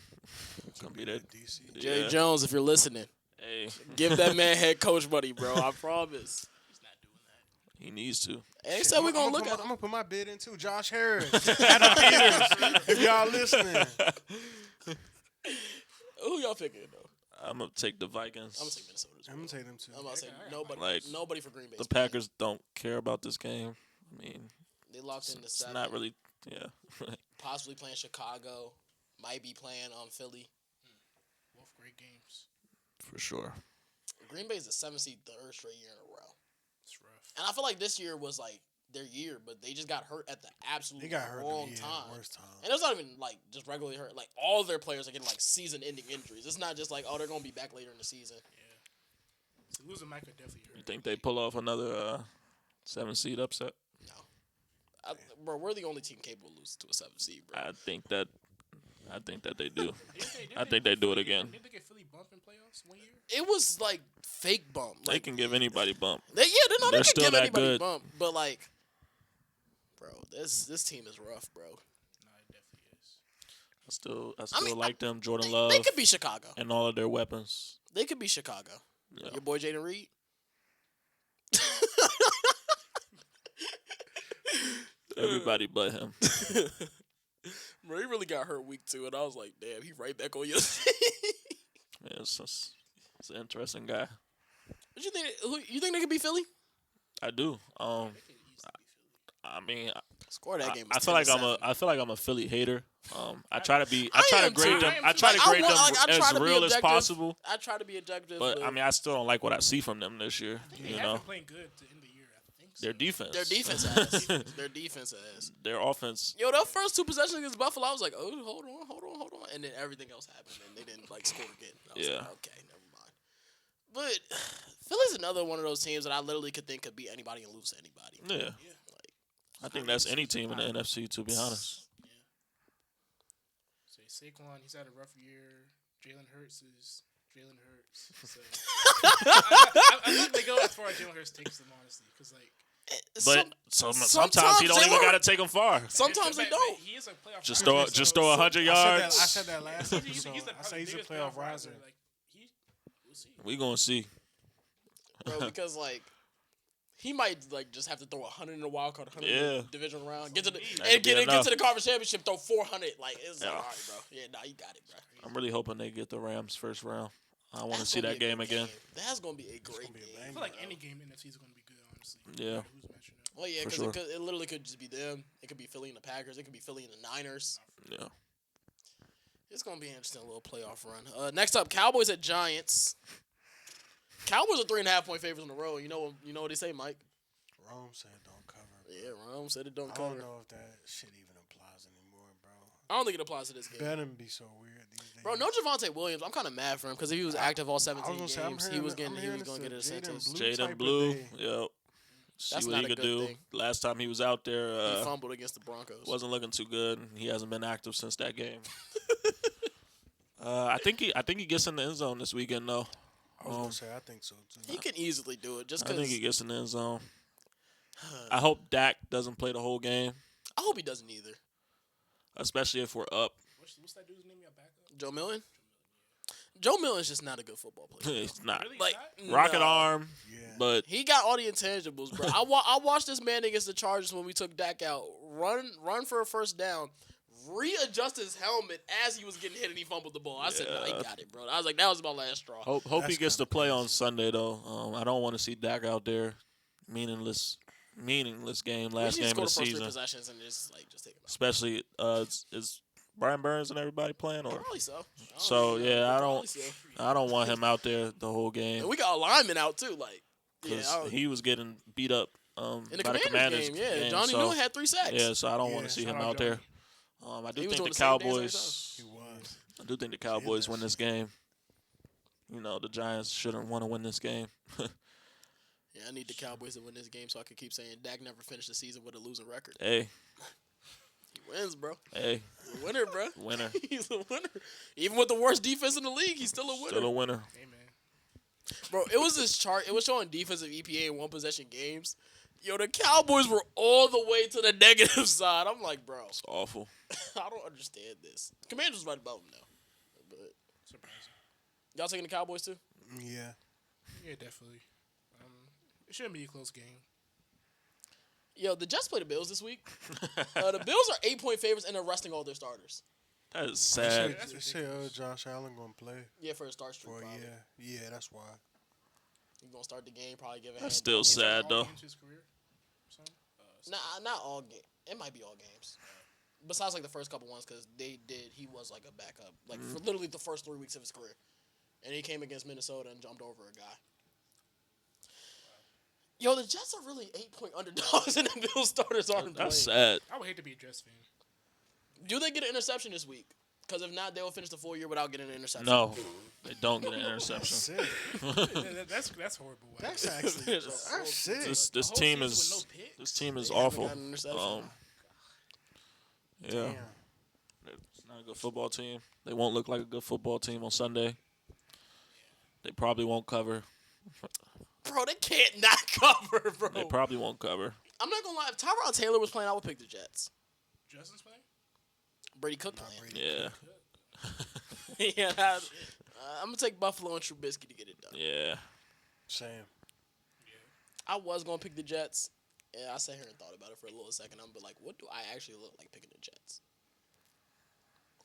It's gonna be that. DC. Jerry Yeah. Jones, if you're listening, Hey, give that man head coach money, bro. I promise. He's not doing that. he needs to. And they said we're gonna look at I'm him. gonna put my bid in too. Josh Harris, Adam Peters. If y'all listening, Who y'all picking though? I'm gonna take the Vikings. I'm gonna say Minnesota. As I'm well. gonna say them too. I'm about to say nobody. Like, nobody for Green Bay. The Packers don't care about this game. I mean, They locked into it's 7. not really. Yeah. Possibly playing Chicago. Might be playing Philly. Both great games. For sure. Green Bay is the 7th seed, 3rd straight year in a row. It's rough. And I feel like this year was like their year, but they just got hurt at the absolute They got hurt wrong the time. worst time. And it's not even like just regularly hurt. Like all their players are getting like season-ending injuries. It's not just like they're gonna be back later in the season. So losing Mike could definitely hurt. You think they pull off another 7-seed upset? Bro, we're the only team capable of losing to a 7th seed, bro. I think that they do. Didn't I think they do it Philly- again. Didn't they get Philly bumped in playoffs one year? It was like fake bump. They Like can give anybody bump. they They're can still give that anybody good. bump, but like, bro, this team is rough, bro. No, it definitely is. I still mean, like them. Jordan They Love could be Chicago. and all of their weapons. They could be Chicago. Yeah. Your boy Jaden Reed. Everybody but him. Bro, he really got hurt week 2, and I was like, damn, he right back on your team. Yeah, it's an interesting guy. What you think they could be Philly? I do. They could easily be Philly. I mean, Score that game. I feel like I feel like I'm a Philly hater. I try to be. I I try to am grade too. them. I I am try too. to I grade want- them like, I try as to be real as objective. possible. I try to be objective, But I mean, I still don't like what I see from them this year. They You have know, been playing good to end the year, I think. So. their defense. their defense ass. Their defense ass. Their offense. Yo, their first 2 possessions against Buffalo, I was like, oh, hold on, and then everything else happened, and they didn't like score again. I was Yeah. like, okay, never mind. But Philly's another one of those teams that I literally could think could beat anybody and lose to anybody. Yeah, Like, I think that's any team in the NFC. To be honest. So Saquon, he's had a rough year. Jalen Hurts is Jalen Hurts. So I think they go as far as Jalen Hurts takes them, honestly, because like But sometimes he don't even got to take them far. Sometimes they don't. He is a playoff Just riser, throw 100 yards. I said that last episode. He's I said probably he's a biggest playoff riser. Like, we'll see. We gonna see. Bro, because like he might like just have to throw 100 in the wild card, 100 in Yeah. the divisional round, get to the That and could be get enough. to the conference championship, throw 400. Like it's like, Yeah. all right, bro. Yeah, nah, you got it, bro. I'm really hoping they get the Rams first round. I want to That's see gonna that be a game good again. That's gonna be a great be a game. banger. I feel like any game in NFC is going to be good, honestly. Yeah. No matter who's matching up. Well, yeah, For because sure. it literally could just be them. It could be Philly and the Packers. It could be Philly and the Niners. Yeah. It's gonna be an interesting little playoff run. Next up, Cowboys at Giants. Cowboys are 3.5-point favorites in a row. You know what they say, Mike? Rome said don't cover. Yeah, Rome said it don't I cover. don't know if that shit even applies anymore, bro. I don't think it applies to this game. Betting be so weird these days. Bro, no Javante Williams. I'm kind of mad for him because if he was active all 17 gonna say, I'm games, he hearing was it- getting I'm he was hearing going to it's get the a Jaden sentence. Blue type Jaden of Blue. day. Yep. See That's what not he a could good do. thing. Last time he was out there, He fumbled against the Broncos. wasn't looking too good. He hasn't been active since that game. I think he gets in the end zone this weekend though. I was gonna say I think so too. He can easily do it just I think because. he gets in the end zone. I hope Dak doesn't play the whole game, I hope he doesn't either. especially if we're up. What's that dude's name? Your backup? Joe Millen? Joe Millen's just not a good football player. He's not. Really? Like Not? Rocket no. arm, Yeah. but He got all the intangibles, bro. I watched this man against the Chargers when we took Dak out. Run for a first down. Readjust his helmet as he was getting hit and he fumbled the ball. I said, nah, he Yeah. got it, bro. I was like, that was my last straw. hope he That's gets to kinda play on crazy. Sunday though. I don't want to see Dak out there. Meaningless game. We Last should game just go of the to first three season. possessions and just take him out. Especially is Brian Burns and everybody playing or Probably so. so yeah. Probably so. I don't want him out there the whole game And we got a lineman out too. Like, yeah, because he was getting beat up. in the by the Commanders Commanders game, yeah. game, Johnny so, Newton had 3 sacks. Yeah, so I don't want Yeah, to see shout him out out there. Johnny. I do He was think doing the the same dance every Cowboys. He was. I do think the Cowboys win this game. You know, the Giants shouldn't want to win this game. Yeah, I need the Cowboys to win this game so I can keep saying Dak never finished the season with a losing record. Hey, He wins, bro. hey, He's a winner, bro. winner. He's a winner. Even with the worst defense in the league, he's still a winner. Still a winner. Hey, man. Bro, it was this chart. It was showing defensive EPA in one possession games. Yo, the Cowboys were all the way to the negative side. I'm like, bro, It's awful. I don't understand this. Commanders right above them now. But Surprising. y'all taking the Cowboys too? Yeah. Yeah, definitely. It shouldn't be a close game. Yo, the Jets play the Bills this week. The Bills are 8-point favorites and they're resting all their starters. That is They sad. That's say ridiculous. Josh Allen gonna play Yeah, for a start streak. for a Probably. year. Yeah, that's why. He's gonna start the game. Probably give a hand. That's still Is that sad all though. games his career? Son? Not all game. It might be all games. Besides like the first couple ones, because he was like a backup, like for literally the first 3 weeks of his career, and he came against Minnesota and jumped over a guy. Yo, the Jets are really 8-point underdogs, and the Bills starters aren't That's playing. sad. I would hate to be a Jets fan. Do they get an interception this week? Because if not, they will finish the full year without getting an interception. No, they don't get an interception. Sick. That's horrible. Wow. That's actually That's that's sick. This The whole team season is with no picks? this team is They haven't awful. gotten an interception. Yeah, Damn. it's not a good football team. They won't look like a good football team on Sunday. They probably won't cover. Bro, they can't not cover, bro. They probably won't cover. I'm not gonna lie. If Tyrod Taylor was playing, I would pick the Jets. Justin's playing? Brady Cook playing. Yeah, Yeah, I'm gonna take Buffalo and Trubisky to get it done. yeah. Same. I was gonna pick the Jets. Yeah, I sat here and thought about it for a little second. I'm like, what do I actually look like picking the Jets?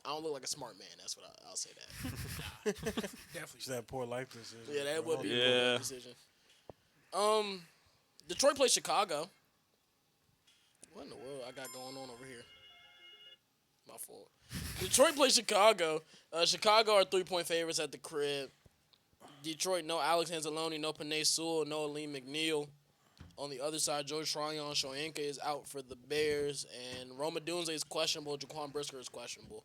I don't look like a smart man. That's what I'll say that. Definitely. It's that poor life decision. Yeah, that would be Yeah. a good decision. Detroit plays Chicago. What in the world I got going on over here? My fault. Detroit plays Chicago. Chicago are 3-point favorites at the crib. Detroit, no Alex Anzalone, no Panay Sewell, no Aleem McNeil. On the other side, Joe Tryon Shoyinka is out for the Bears, and Roma Dunze is questionable. Jaquan Brisker is questionable.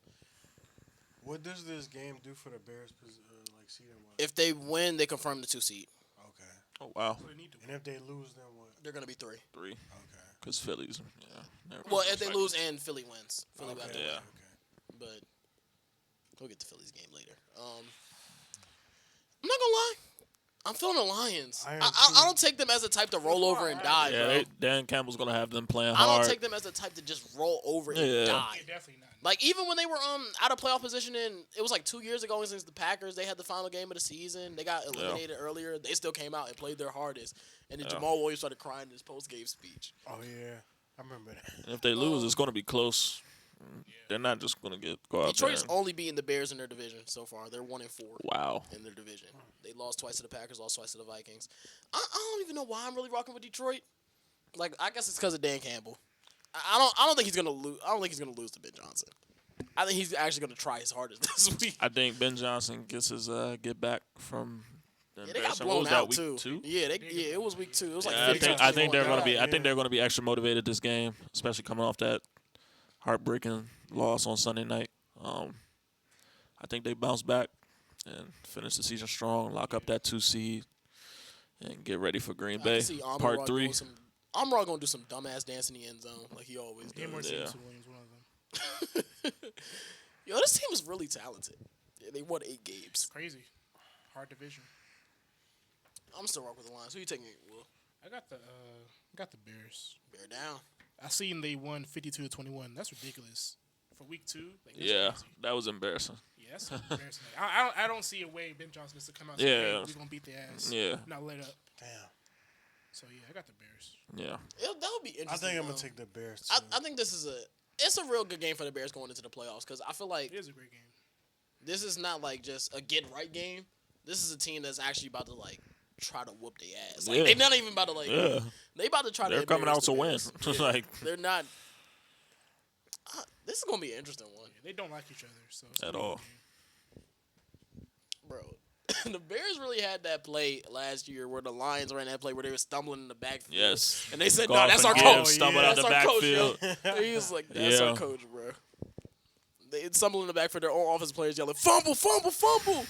What does this game do for the Bears? Like seeding wise? If they win, they confirm the 2 seed. Okay. Oh wow, So they need to And if they lose, then what? They're gonna be 3. 3. Okay. Because Phillies. Yeah. never Well, mind. if they lose and Philly wins, Philly Okay. got to Yeah. win. But we'll get to Philly's game later. I'm not gonna lie. I'm feeling the Lions. I am I too. don't take them as a type to roll over and die, Yeah, bro. Dan Campbell's gonna have them playing I hard. don't take them as the type to just roll over and Yeah. die. Yeah, definitely not. Like even when they were out of playoff position it was like 2 years ago against the Packers, they had the final game of the season. They got eliminated earlier. They still came out and played their hardest. And then Jamal Williams started crying in his post game speech. Oh yeah, I remember that. And if they lose, it's gonna be close. They're not just gonna go out Detroit's there. only beaten the Bears in their division so far. They're 1-4 Wow. in their division. They lost twice to the Packers, lost twice to the Vikings. I don't even know why I'm really rocking with Detroit. Like I guess it's because of Dan Campbell. I don't think he's gonna lose. I don't think he's gonna lose to Ben Johnson. I think he's actually gonna try his hardest this week. I think Ben Johnson gets his get back from. Yeah, they got What blown was that, out week too. 2? Yeah, it was week 2. It was like Yeah, 50 I think they're 21. gonna be. I Yeah. think they're gonna be extra motivated this game, especially coming off that heartbreaking loss on Sunday night. I think they bounce back and finish the season strong, lock up that 2 seed, and get ready for Green I Bay. can see Part 3. Amrod gonna do some dumbass dance in the end zone like he always Game more does. Yeah. teams to Williams, one of them. Yo, this team is really talented. Yeah, they won 8 games. Crazy. Hard division. I'm still rocking with the Lions. Who you taking, Will? I got the Bears. Bear down. I seen they won 52-21. That's ridiculous for week 2. Like, that's Yeah, crazy. that was embarrassing. Yeah, that's embarrassing. Like, I don't see a way Ben Johnson is to come out. And say, Yeah. hey, we're gonna beat the ass. Yeah. Not let up. Damn. So yeah, I got the Bears. Yeah. That would be interesting. I think I'm gonna though. take the Bears too. I think this is it's a real good game for the Bears going into the playoffs because I feel like It is a great game. this is not like just a get right game. This is a team that's actually about to like try to whoop their ass. Like Yeah. they're not even about to like. Yeah. They about to try to. They're coming out embarrass to the win. Bears. Yeah. Like They're not. This is gonna be an interesting one, Yeah, they don't like each other. So it's At gonna be a all. good game. bro. The Bears really had that play last year where the Lions ran that play where they were stumbling in the backfield. Yes. And they said, Go "No, off that's and our give, coach. stumble Yeah, out That's the our coach, backfield. yo." He was like, "That's our Yeah. coach, bro." They stumble in the back for their own offensive players yelling, "Fumble, fumble, fumble!"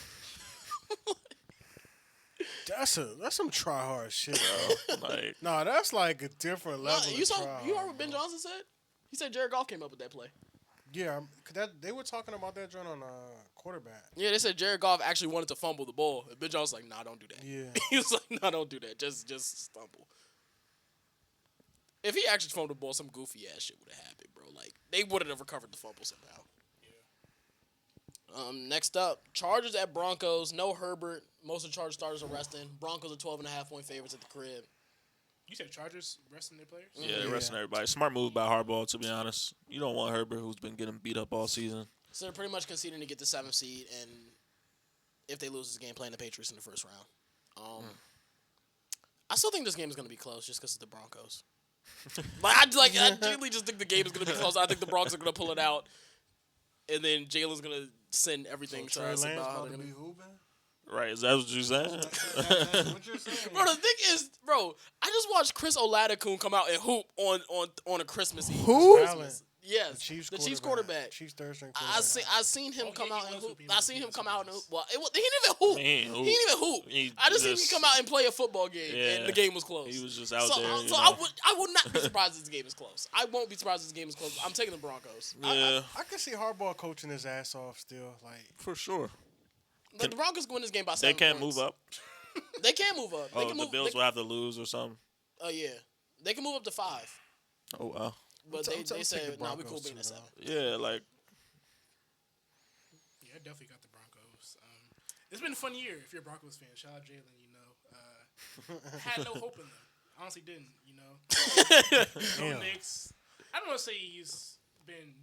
That's some try hard shit, bro. Like, No, that's like a different No, level. you of saw? try You heard hard, what Ben bro. Johnson said? He said Jared Goff came up with that play. Yeah, 'cause they were talking about that joint on quarterback. Yeah, they said Jared Goff actually wanted to fumble the ball. And Ben Johnson's like, "Nah, don't do that." Yeah. He was like, "Nah, don't do that. Just stumble." If he actually fumbled the ball, some goofy ass shit would have happened, bro. Like they wouldn't have recovered the fumble somehow. Next up, Chargers at Broncos. No Herbert. Most of the Chargers starters are resting. Broncos are 12.5-point favorites at the crib. You said Chargers resting their players? yeah, they're resting everybody. Smart move by Harbaugh, to be honest. You don't want Herbert, who's been getting beat up all season. So they're pretty much conceding to get the 7th seed, and if they lose this game, playing the Patriots in the first round. I still think this game is going to be close just because of the Broncos. I genuinely just think the game is going to be close. I think the Broncos are going to pull it out, and then Jalen's going to send everything to Trey us Lance about how about they're to going be to. hooping. Right? Is that what you're saying? That's what you're saying. Bro, the thing is, I just watched Chris Oladokun come out and hoop on a Christmas Eve. Who? Christmas. Yes, The Chiefs quarterback. Chiefs third string I quarterback. seen him Oh, come yeah, out he and was hoop. hooping. I seen him come out and hoop. He Well, he didn't even hoop. He ain't hoop. He didn't even hoop. He I just seen him just- come out and play a football game, Yeah. and the game was close. He was just out so, there. you So know. I would not be surprised if this game is close. I won't be surprised if this game is close. I'm taking the Broncos. Yeah, I can see Harbaugh coaching his ass off still. Like, for sure. The Broncos win this game by They 7 can't points. move up. They can move up. They Oh, can the move. Bills will have to lose or something. Oh yeah, they can move up to 5. Oh, wow. But I'm they taking said, the "Nah, we cool Broncos being at too, 7." Yeah, like, Yeah, I definitely got the Broncos. It's been a fun year if you're a Broncos fan. Shout out Jalen, had no hope in them. Honestly didn't, No damn. Knicks. I don't want to say he's been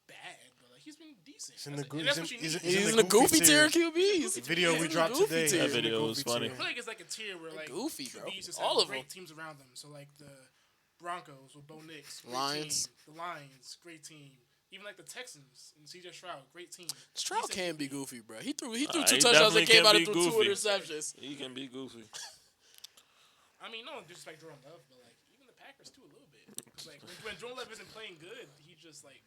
bad, but like he's been decent. He's in the And that's what you need. He's in the goofy tier QBs. The video we He's in dropped the goofy today. tier. he's in the That video was goofy funny. tier. I feel like it's like a tier where like goofy, bro. QBs just All have of great them. teams around them. So like the Broncos with Bo Nix, great Lions. team. The Lions, great team. Even like the Texans and CJ Stroud, great team. Stroud Decent can be QB. goofy, bro. He threw 2 he touchdowns definitely that came can out be and threw 2 goofy. interceptions. he can be goofy. I mean, no disrespect Jordan Love, but like even the Packers too a little bit. 'Cause, like when Jordan Love isn't playing good, he just like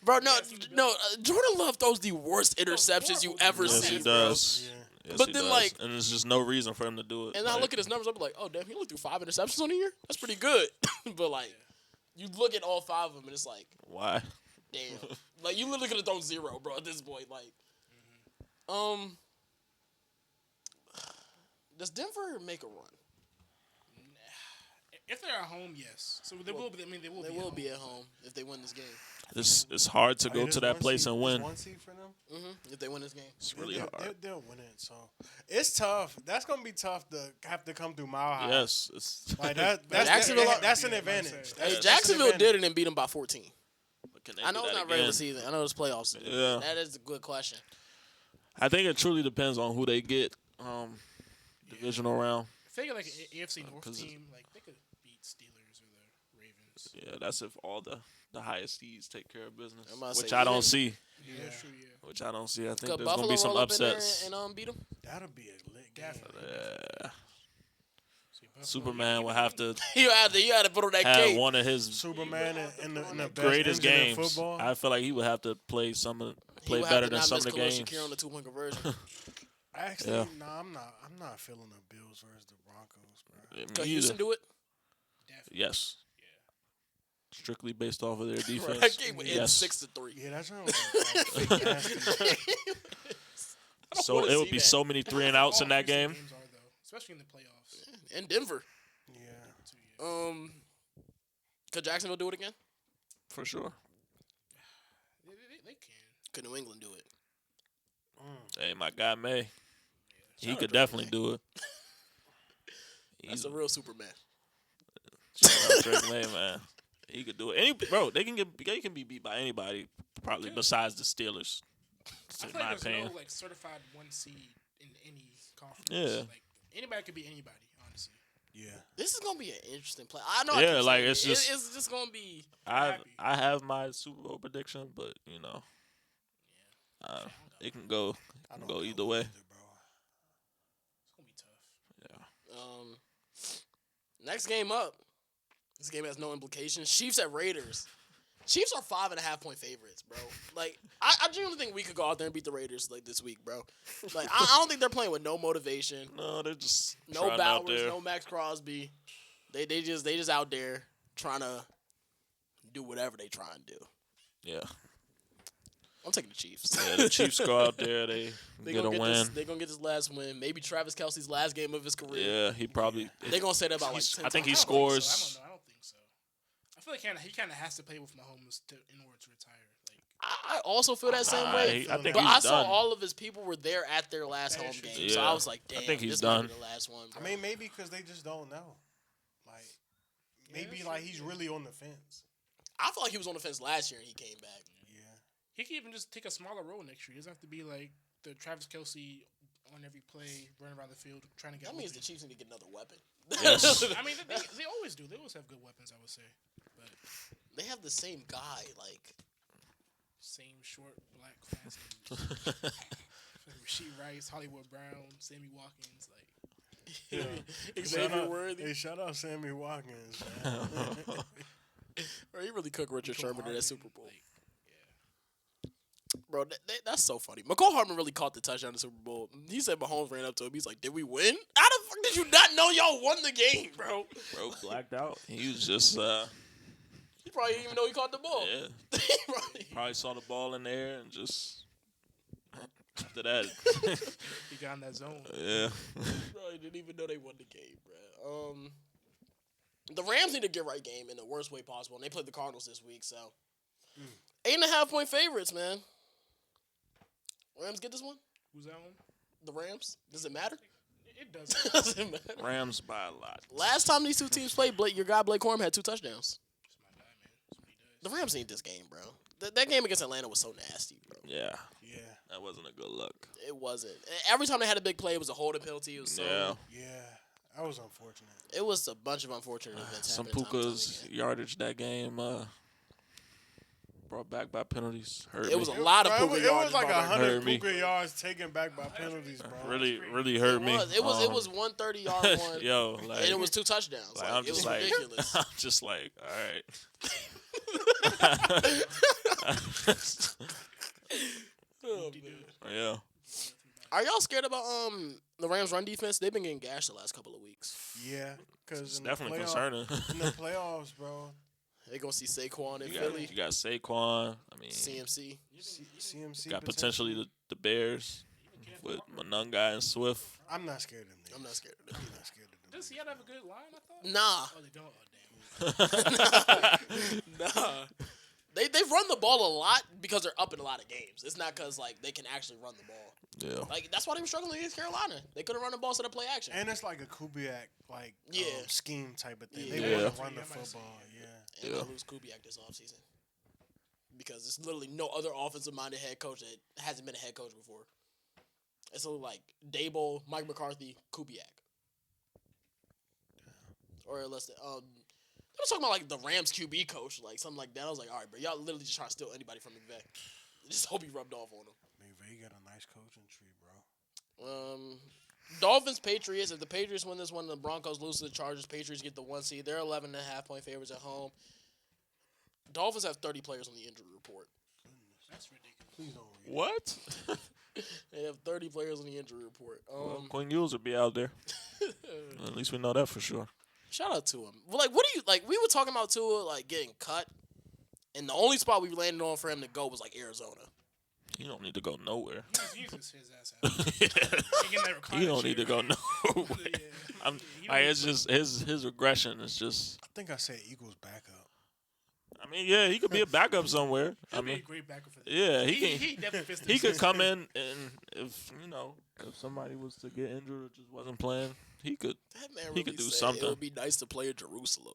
Bro, no, Yeah, no. Jordan Love throws the worst interceptions you ever Yes, see, he bro. does. Yeah. Yes, But he then, does. like- and there's just no reason for him to do it. And I Like, look at his numbers, I'm like, oh damn, he only threw 5 interceptions on the year. That's pretty good. But like, you look at all 5 of them, and it's like, why? damn. Like you literally could have thrown 0, bro. At this point, like, Does Denver make a run? If they're at home, yes. So they will be. I mean, they will. They be will at be home. at home if they win this game. It's hard to go It is to that one place seed- and it's win. one seed for them. If they win this game. It's really hard. They'll win it. So it's tough. That's gonna be tough to have to come through Mile High. Yes, it's. Like Jacksonville- that's an Yeah, advantage. like I said. Hey, That's an Jacksonville advantage. did it and beat them by 14. But can they I know do it's that not again? regular season. I know it's playoff season. Yeah. That is a good question. I think it truly depends on who they get. Divisional round. If they get like an AFC North 'Cause team, like they could beat Steelers or the Ravens. Yeah, that's if all the highest seeds take care of business, I'm about to which say, I don't even- see. Yeah, that's true. Yeah. Which I don't see. I think Could there's gonna Buffalo be some roll up in there upsets. and beat them? That'll be a lit game. Definitely. Yeah. See, Buffalo, Superman will have to You had to put on that have cape. one of his Superman in the best greatest engine in games. football. I feel like he would have to play He play would have better to than not some of miss the Khalil games. Shakir on the 2-point conversion. Actually, Yeah. nah, I'm not feeling the Bills versus the Broncos, bro. Me Could Houston either. do it? Definitely. Yes. Strictly based off of their defense. That game would end Yes. 6-3. Yeah, that's right. Fake nasty. So wanna it would see be that. so many 3 and outs in All that Houston game. games are, though, especially in the playoffs. In Denver. Yeah. Too, yeah. Could Jacksonville do it again? For sure. They can. Could New England do it? Hey, my guy May. He Shout out could Drake definitely May. do it. That's He's a real Superman. shout out Drake May, man. He could do it. They can be beat by anybody, probably besides the Steelers. I In feel like my there's opinion. no like certified one seed in any conference. Yeah. Like anybody could be anybody, honestly. Yeah. This is gonna be an interesting play. I know. I Yeah, keep like, saying it's it. just- It's just gonna be. I have my Super Bowl prediction, but it can go I don't go know either way. bro. It's gonna be tough. Next game up. This game has no implications. Chiefs at Raiders. Chiefs are 5.5-point favorites, bro. Like, I genuinely think we could go out there and beat the Raiders like this week, bro. Like, I don't think they're playing with no motivation, No, they're just no trotting out Bowers, there. no Max Crosby. They just out there trying to do whatever they try and do. Yeah, I'm taking the Chiefs. yeah. The Chiefs go out there, they get a win. They're gonna get this last win. Maybe Travis Kelce's last game of his career. Yeah, he probably. They're gonna say that about like 10 I think he times. scores. I don't think so. I feel like he kind of has to play with Mahomes in order to retire. Like, I also feel that same way. I think But he's I saw done. all of his people were there at their last That home is true. game, so Yeah. I was like, "Damn, I think he's this might done. be the last one." I Bro. mean, maybe because they just don't know. Like, maybe that's like true, he's yeah. really on the fence. I felt like he was on the fence last year and he came back. Yeah. he could even just take a smaller role next year. He doesn't have to be like the Travis Kelce on every play, running around the field trying to get. That means the open. Chiefs need to get another weapon. Yes. I mean, they always do. They always have good weapons. I would say, but They have the same guy, like same short black fast dudes. Rasheed Rice, Hollywood Brown, Sammy Watkins, like Xavier Worthy. Hey, shout out Sammy Watkins. Man. Bro, he really cooked Richard Nicole Sherman in Hartman, that Super Bowl. Like, Bro, that's so funny. McCall Hartman really caught the touchdown in the Super Bowl. He said Mahomes ran up to him. He's like, "Did we win? How the fuck did you not know y'all won the game, bro?" Bro, blacked out. He was just He probably didn't even know he caught the ball. yeah. Probably saw the ball in there and just after that, he got in that zone. yeah. Probably didn't even know they won the game, bro. The Rams need to get right game in the worst way possible, and they played the Cardinals this week, so 8.5-point favorites, man. Rams get this one? Who's that one? The Rams? Does it matter? It doesn't. Does it matter? Rams by a lot. Last time these two teams played, your guy Blake Corum had 2 touchdowns. Just my guy, man. That's what he does. The Rams need this game, bro. That game against Atlanta was so nasty, bro. Yeah, Yeah. that wasn't a good look. It wasn't. Every time they had a big play, it was a holding penalty. It was so. Yeah, Yeah. That was unfortunate. It was a bunch of unfortunate events. some happening time and time Puka's again. yardage that game brought back by penalties. Hurt It me. was a lot of Bro, Puka it yards. was like brought back. 100 Hurt me. Puka yards taken back by penalties, bro. really hurt me. It was 130-yard one. Yo, like, and it was 2 touchdowns. like, Like, I'm it was just like, ridiculous. I'm just like, Oh, He man. all right, yeah. Are y'all scared about the Rams' run defense? They've been getting gashed the last couple of weeks. Yeah. Because It's in definitely the concerning. in the playoffs, bro, They gonna see Saquon in You Philly, got Saquon. I mean, CMC. CMC got potentially the Bears. with Monunga and Swift. I'm not scared of them. I'm not scared of them. I'm not scared of them. Does Seattle have a good line? I thought. Nah, Oh, they don't. Oh, damn. nah. They've run the ball a lot because they're up in a lot of games. It's not because like they can actually run the ball. Yeah. Like that's why they were struggling against Carolina. They couldn't run the ball instead of play action. And it's like a Kubiak scheme type of thing. Yeah. They Yeah. want to run the football. Yeah. And they'll lose Kubiak this offseason. Because there's literally no other offensive-minded head coach that hasn't been a head coach before. It's like Dable, Mike McCarthy, Kubiak. Or unless they was talking about like the Rams QB coach, like something like that. I was like, all right, bro, y'all literally just trying to steal anybody from McVay. Just hope he rubbed off on them. McVay got a nice coaching tree, bro. Dolphins, Patriots. If the Patriots win this one, the Broncos lose to the Chargers. Patriots get the 1 seed. They're 11.5-point favorites at home. Dolphins have 30 players on the injury report. That's ridiculous. Please don't read. What? They have 30 players on the injury report. Quinn Ewers will be out there. At least we know that for sure. Shout out to him. Well, like, what do you like? We were talking about Tua like getting cut, and the only spot we landed on for him to go was like Arizona. He don't need to go nowhere. He's his ass out. He don't need to go nowhere. Yeah. It's just his regression is just. I think I said Eagles backup. I mean, yeah, he could be a backup somewhere. He'll I be a mean, great backup for them. yeah, He definitely fits the he could system. come in and if somebody was to get injured or just wasn't playing, he could. That man He really could do said something. It would be nice to play in Jerusalem.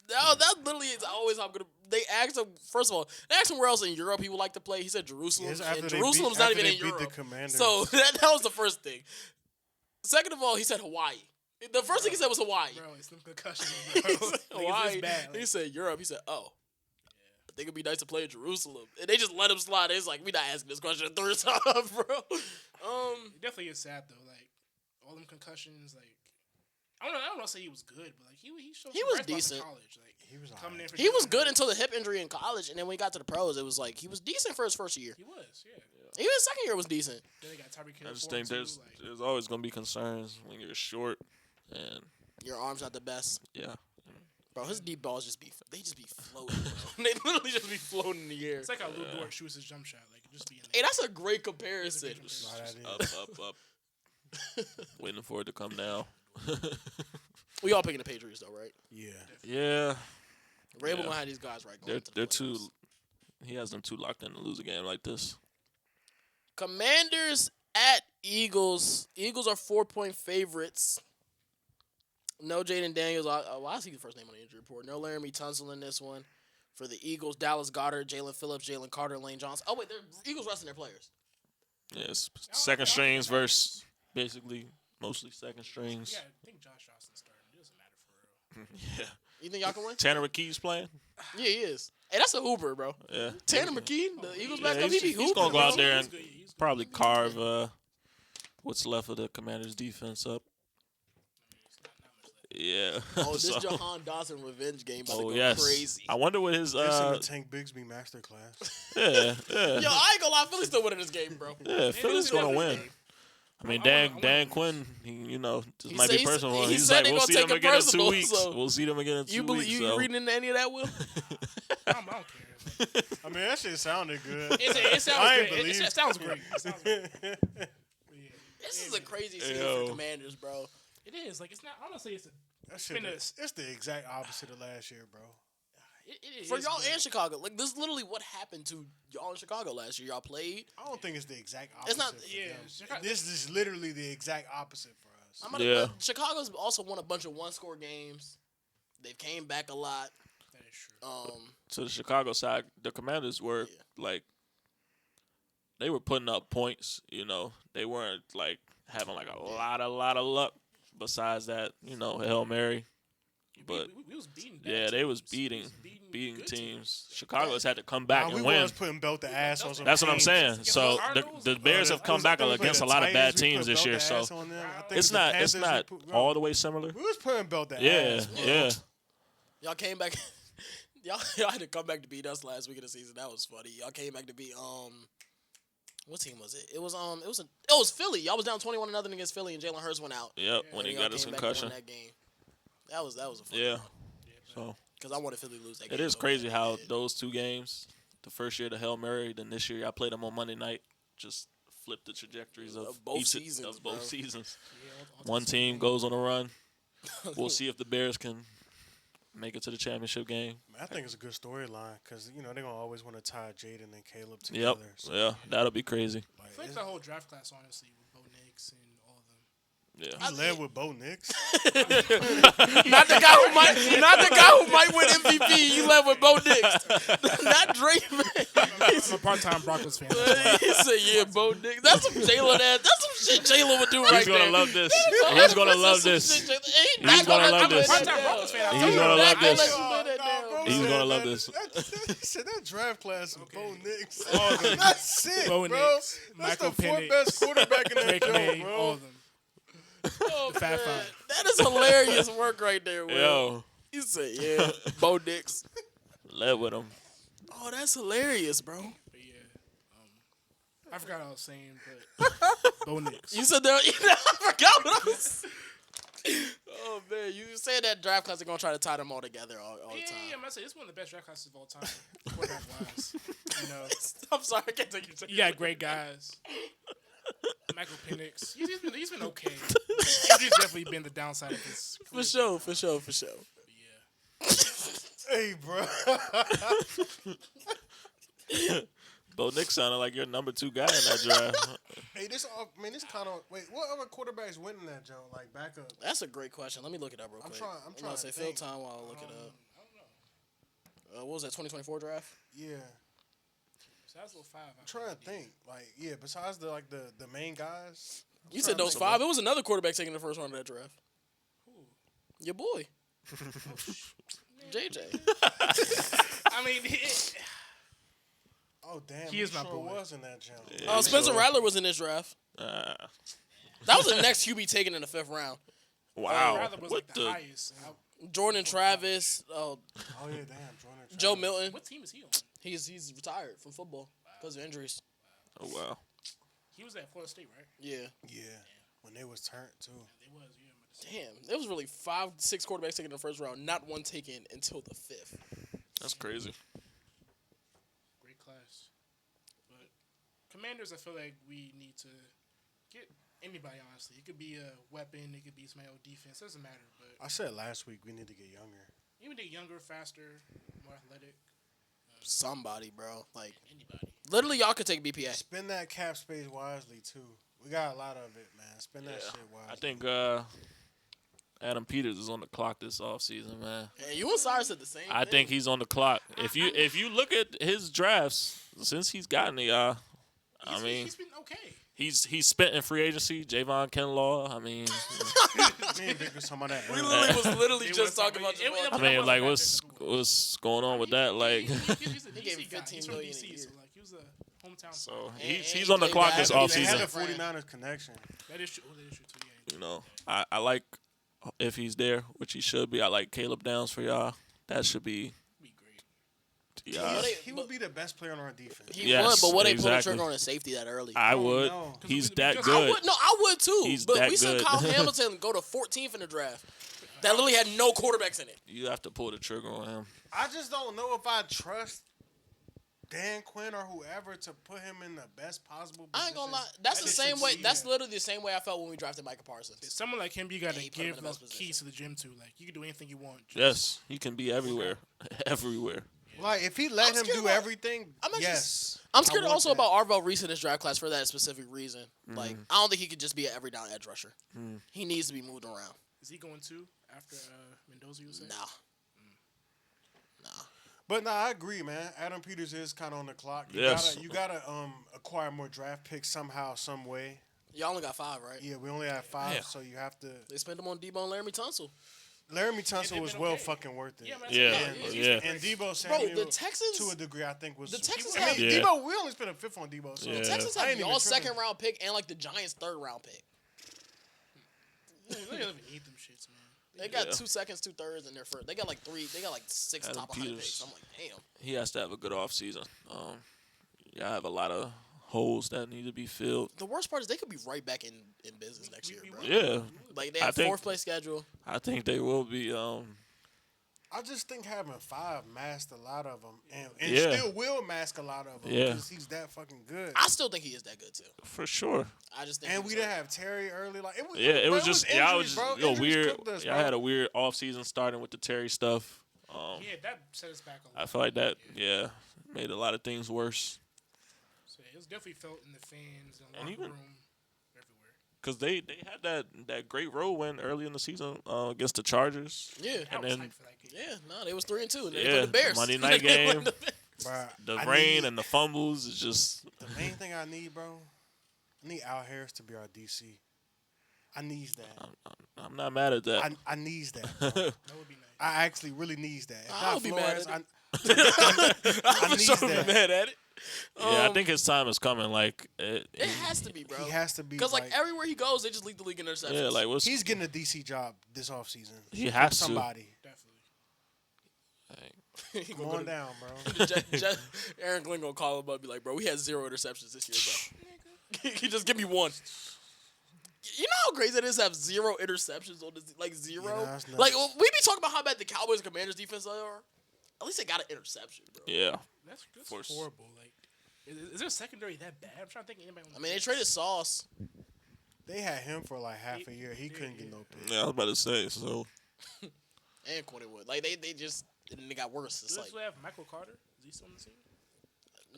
That literally is always how I'm gonna. They asked him first of all. They asked him where else in Europe he would like to play. He said Jerusalem, Yes, after and they Jerusalem's beat- not after even they in beat the Europe. Commanders. So that was the first thing. Second of all, he said Hawaii. The first thing he said was Hawaii. Bro, it's them concussions, He bro. said Like, Hawaii. it's bad. He Like, said Europe. He said, oh. I think it'd be nice to play in Jerusalem. And they just let him slide. It's like, we not asking this question a third time, bro. it definitely is sad though. Like all them concussions. Like I don't want to say he was good, but like he showed. He some was bright spots in decent. college. Like He was coming in. alright. For He was Jalen good Hurts. until the hip injury in college. And then when he got to the pros, it was like, he was decent for his first year. He was, yeah. Even his second year was decent. Then they got Tyreek Hill. I just for him, think too, there's always gonna be concerns when you're short, and Your arm's not the best. yeah, Bro, his deep balls just be floating, bro. They literally just be floating in the air. It's like how Lou Dort shoots his jump shot. Like just be in Hey, there. that's a great comparison. Slide that in. up, waiting for it to come down. We all picking the Patriots though, right? Yeah. Yeah, Rabel Yeah. gonna have these guys right. Going they're into the they're too. playoffs. He has them too locked in to lose a game like this. Commanders at Eagles. Eagles are 4-point favorites. No Jaden Daniels. I see the first name on the injury report. No Laramie Tunsil in this one. For the Eagles, Dallas Goedert, Jalen Phillips, Jalen Carter, Lane Johnson. Oh, wait, they're Eagles resting their players. Yeah, it's second strings versus basically mostly second strings. Yeah, I think Josh Johnson's starting. It doesn't matter for real. Yeah. You think y'all can win? Tanner McKee's playing. Yeah, he is. Hey, that's a hooper, bro. Yeah. Tanner McKee, the Eagles Yeah, backup, he be he's hooping. gonna go out bro. there He's and good, yeah, he's good. probably carve what's left of the Commanders' defense up. Yeah. Oh, this So- Jahan Dawson revenge game about to Oh go yes. crazy. I wonder what his This in the Tank Bigsby masterclass. yeah Yo, I ain't gonna lie, Philly's still winning this game, bro. yeah Philly's gonna win. I mean, Dan wanna- Quinn, this He might said- be personal. he He's said like, they we'll gonna see them take it again in 2 personal, weeks. so- We'll see them again in 2 You weeks. you so. reading into any of that, Will? I don't care. I mean, that shit sounded good. It sounds I ain't great. It believe. sounds great. It sounds great. But yeah, This is a crazy season Yo. for Commanders, bro. it is. Like it's not. I don't say it's a. That shit, Been a- it's the exact opposite of last year, bro. It For is, y'all but- and Chicago, like this is literally what happened to y'all in Chicago last year. Y'all played. I don't think it's the exact opposite. It's not- for Yeah, them. Chicago- This is literally the exact opposite for us. I'm Yeah. Chicago's also won a bunch of one-score games. They've came back a lot. That is true. To the Chicago side, the Commanders were like they were putting up points. They weren't like having like a lot of luck. Besides that, Hail Mary. But we was beating. bad yeah, they was teams. beating good teams. Chicago's had to come back Nah, and we win. was putting belt the ass on some That's what I'm teams. saying. Against So the the Cardinals? Bears have come back against a lot of bad teams this year. So it's not all the way similar. We was putting belt the Yeah, ass. bro. yeah. Y'all came back. y'all had to come back to beat us last week of the season. That was funny. Y'all came back to beat what team was it? It was Philly. Y'all was down 21-0 against Philly, and Jalen Hurts went out. Yep, when And he y'all got his came back and won concussion. That game. That was a fun Yeah. So because I wanted Philly to lose that game. it is so crazy bad. how those 2 games, the first year the Hail Mary, then this year I played them on Monday night, just flip the trajectories of both each seasons, of both bro. seasons. Yeah, One team goes on a run. We'll see if the Bears can make it to the championship game. I think it's a good storyline because they're gonna always want to tie Jaden and Caleb Yep. together. So, Yeah, that'll be crazy. I feel like the whole draft class, honestly, with Bo Nix and all of them. Yeah. he led with Bo Nix. Not the guy who might win MVP. You left with Bo Nix, not Drake. I'm a part-time Broncos fan. That's why. He said, "Yeah, Bo Nix." That's some Jalen ass. That's some shit Jalen would do right He's there. gonna love this. He's gonna love this. He's gonna love this. Part-time Broncos fan. He's gonna love this. Bro He's said gonna love that- this. He said that draft class with Bo Nix. All of them. That's sick, Bo bro. Nix, That's Michael the fourth Penix, best quarterback in that Drake joint, May, bro. all of them. Oh, The Fat man. Five. That is hilarious work right there, Will. Yo, He said, "Yeah, Bo Nix." led with him. Oh, that's hilarious, bro. But yeah, I forgot what I was saying, but Bo Nix. You said that. I forgot what I was. Oh man, you said that draft class are gonna try to tie them all together all the Yeah, time. I'm gonna say it's one of the best draft classes of all time, quarterback wise. I'm sorry, I can't take you. You got great guys. Michael Penix, he's been okay. Injuries definitely been the downside of his. For sure. Yeah. Hey, bro. Bo Nick sounded like your number 2 guy in that draft. Hey, this kind of. Wait, what other quarterbacks win in that joint? Like backup. That's a great question. Let me look it up real quick. I'm trying to to say fill think. time while I look it up. I don't know. What was that 2024 draft? Yeah. So that's a little 5. I'm trying to think. Like, yeah. Besides the main guys. You said those 5. It was another quarterback taking the first round of that draft. Who? Your boy, JJ. I mean, Oh damn. He is my sure boy. was in that jump. Yeah. Spencer Rattler was in this draft. Uh, That was the next QB taken in the 5th round. wow. Rather was What like the highest. Jordan Travis, Oh yeah, damn. Jordan Joe Travis. Milton. What team is he on? He's retired from football because of injuries. Oh, wow. He was at Florida State, right? Yeah. Yeah. When they was turned too. They was, yeah. Damn, there was really 5, 6 quarterbacks taken in the first round, not one taken until the 5th. That's crazy. Great class. But Commanders, I feel like we need to get anybody, honestly. It could be a weapon. It could be somebody on defense. It doesn't matter. But I said last week we need to get younger. even get younger, faster, more athletic. Somebody, bro. Like, Anybody. literally, y'all could take BPA. Spend that cap space wisely too. We got a lot of it, man. Spend that shit wisely. I think Adam Peters is on the clock this offseason, man. And you and Cyrus said the same I thing. think he's on the clock. If you look at his drafts since he's gotten the I mean, He's been okay. he's spent in free agency. Javon Kinlaw. I mean, Me and Vic was talking about that. We earlier. was literally It just was talking about something- Javon. I mean, like what's going on with that? Like, He's a He gave DC guy. 15 He's from million a DC, year. so like he was a hometown. so And he's he on the played clock this bad. They had offseason. the 49ers connection. That is true. That is true too. Yeah. You know, I like if he's there, which he should be. I like Caleb Downs for y'all. That should be Be great. yeah. He would be the best player on our defense. He Yes, would, but would they pull the exactly. trigger on a safety that early? I don't would. know. He's Because that we- I good. would. No, I would too. He's but that we saw good. Kyle Hamilton go to 14th in the draft. That literally had no quarterbacks in it. You have to pull the trigger on him. I just don't know if I trust Dan Quinn or whoever to put him in the best possible position. I ain't gonna lie. That's that the they same way. succeed That's in. literally the same way I felt when we drafted Micah Parsons. Someone like him, you got Yeah, to you put him in give the those best keys to the gym too. Like you can do anything you want. Just- Yes, he can be everywhere, everywhere. Like if he let I'm him scared do about- everything, I'm actually- yes. I'm scared I want also that. about Arvell Reese in this draft class for that specific reason. Like, I don't think he could just be an every down edge rusher. He needs to be moved around. Is he going to after Mendoza? You would say? Nah. But I agree, man. Adam Peters is kind of on the clock. Yes. You gotta acquire more draft picks somehow, some way. Y'all only got 5, right? Yeah, we only have 5, Yeah. so you have to. They spent them on Debo and Laramie Tunsil. Laramie Tunsil they've was been well okay. fucking worth it. Yeah, man. Yeah, he's yeah. been And great. Debo Samuel, the Texans- to a degree, I think was. The Texans I have- mean, Yeah. Debo. We only spent a 5th on Debo. So Yeah. Texans I have ain't even y'all tripping. 2nd round pick and like the Giants' 3rd round pick. They don't even need them shits, man. They got Yeah. 2 seconds, 2 thirds in their first. They got like 3. They got like 6 Adam top 100 Peters. picks. I'm like, damn. He has to have a good offseason. Yeah, I have a lot of holes that need to be filled. The worst part is they could be right back in business next year, bro. Yeah, Like they I have think- 4th place schedule. I think they will be. I just think having 5 masked a lot of them, and Yeah. still will mask a lot of them Yeah. because he's that fucking good. I still think he is that good too. For sure. I just think. And he we was didn't hurt. have Terry early. Like it was, Yeah, it bro, was just injuries, y'all was just bro. yo Injuries weird. cooked us, Y'all bro. had a weird off season starting with the Terry stuff. Yeah, that set us back a lot. I feel like that made a lot of things worse. So it was definitely felt in the fans, in the And locker even- room, everywhere. Because they had that great road win early in the season against the Chargers. Yeah. I And was then hyped for that game. Yeah. No, they was 3-2, and they Yeah, played the Bears. Monday night They played game. the Bears. Bruh, The I rain need- and the fumbles is just the main thing I need, bro. I need Al Harris to be our DC. I needs that. I'm not mad at that. I needs that. Bro. That would be nice. I actually really needs that. If I not would be mad Flores, at I I'm needs sure that. be mad at it. Yeah, I think his time is coming. Like It has to be, bro. he has to be Because like everywhere he goes, they just lead the league in interceptions. yeah, like what's he's getting a DC job this offseason. He has to. Somebody. Definitely. He Come gonna on go down, bro. to- Aaron Glenn gonna call him up and be like, bro, we had 0 interceptions this year, bro. He just give me 1. You know how crazy it is to have 0 interceptions on this, like 0? Yeah, that's nuts. Like we be talking about how bad the Cowboys and Commanders defense are. At least they got an interception, bro. yeah. That's Force. horrible. Like, is their secondary that bad? I'm trying to think of anybody. I mean, they traded Sauce. They had him for like half a year. He couldn't get no pick. Yeah, I was about to say. So And Quentin Wood. Like they just and they got worse. It's Do they like still have Michael Carter? Is he still on the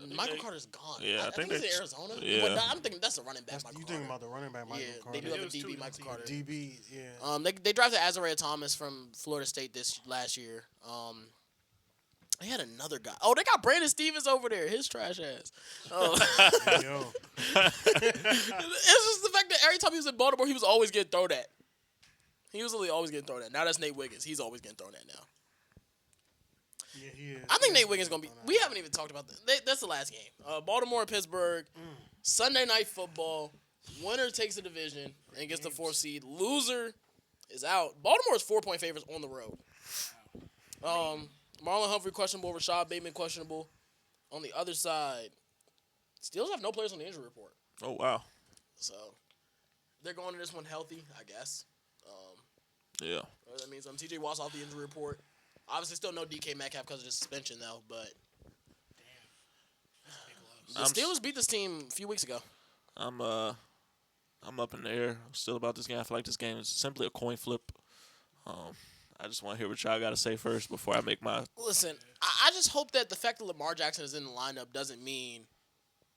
team? Michael they- Carter's gone. yeah, I I think think he's they- in Arizona. yeah. But I'm thinking that's a running back. That's, Michael you Carter. thinking about the running back, Michael Yeah, Carter? they do have a It was two DB, on Michael the Carter. DB, yeah. They drafted Azariah Thomas from Florida State this last year. They had another guy. Oh, they got Brandon Stevens over there. His trash ass. Oh. Yo, It's just the fact that every time he was in Baltimore, he was always getting thrown at. He was literally always getting thrown at. Now that's Nate Wiggins. He's always getting thrown at now. yeah, he is. I think Nate Wiggins gonna be. We haven't even talked about that. That's the last game. Baltimore and Pittsburgh. Sunday night football. Winner takes the division and gets the 4th seed. Loser is out. Baltimore is 4-point favorites on the road. Marlon Humphrey questionable. Rashad Bateman questionable. On the other side, Steelers have no players on the injury report, oh wow. so they're going to this one healthy, I guess. Yeah. That means T.J. Watt's off the injury report. Obviously, still no DK Metcalf because of the suspension, though. But the I'm Steelers beat this team a few weeks ago. I'm up in the air still about this game. I feel like this game is simply a coin flip. I just want to hear what y'all got to say first before I make my. Listen, I just hope that the fact that Lamar Jackson is in the lineup doesn't mean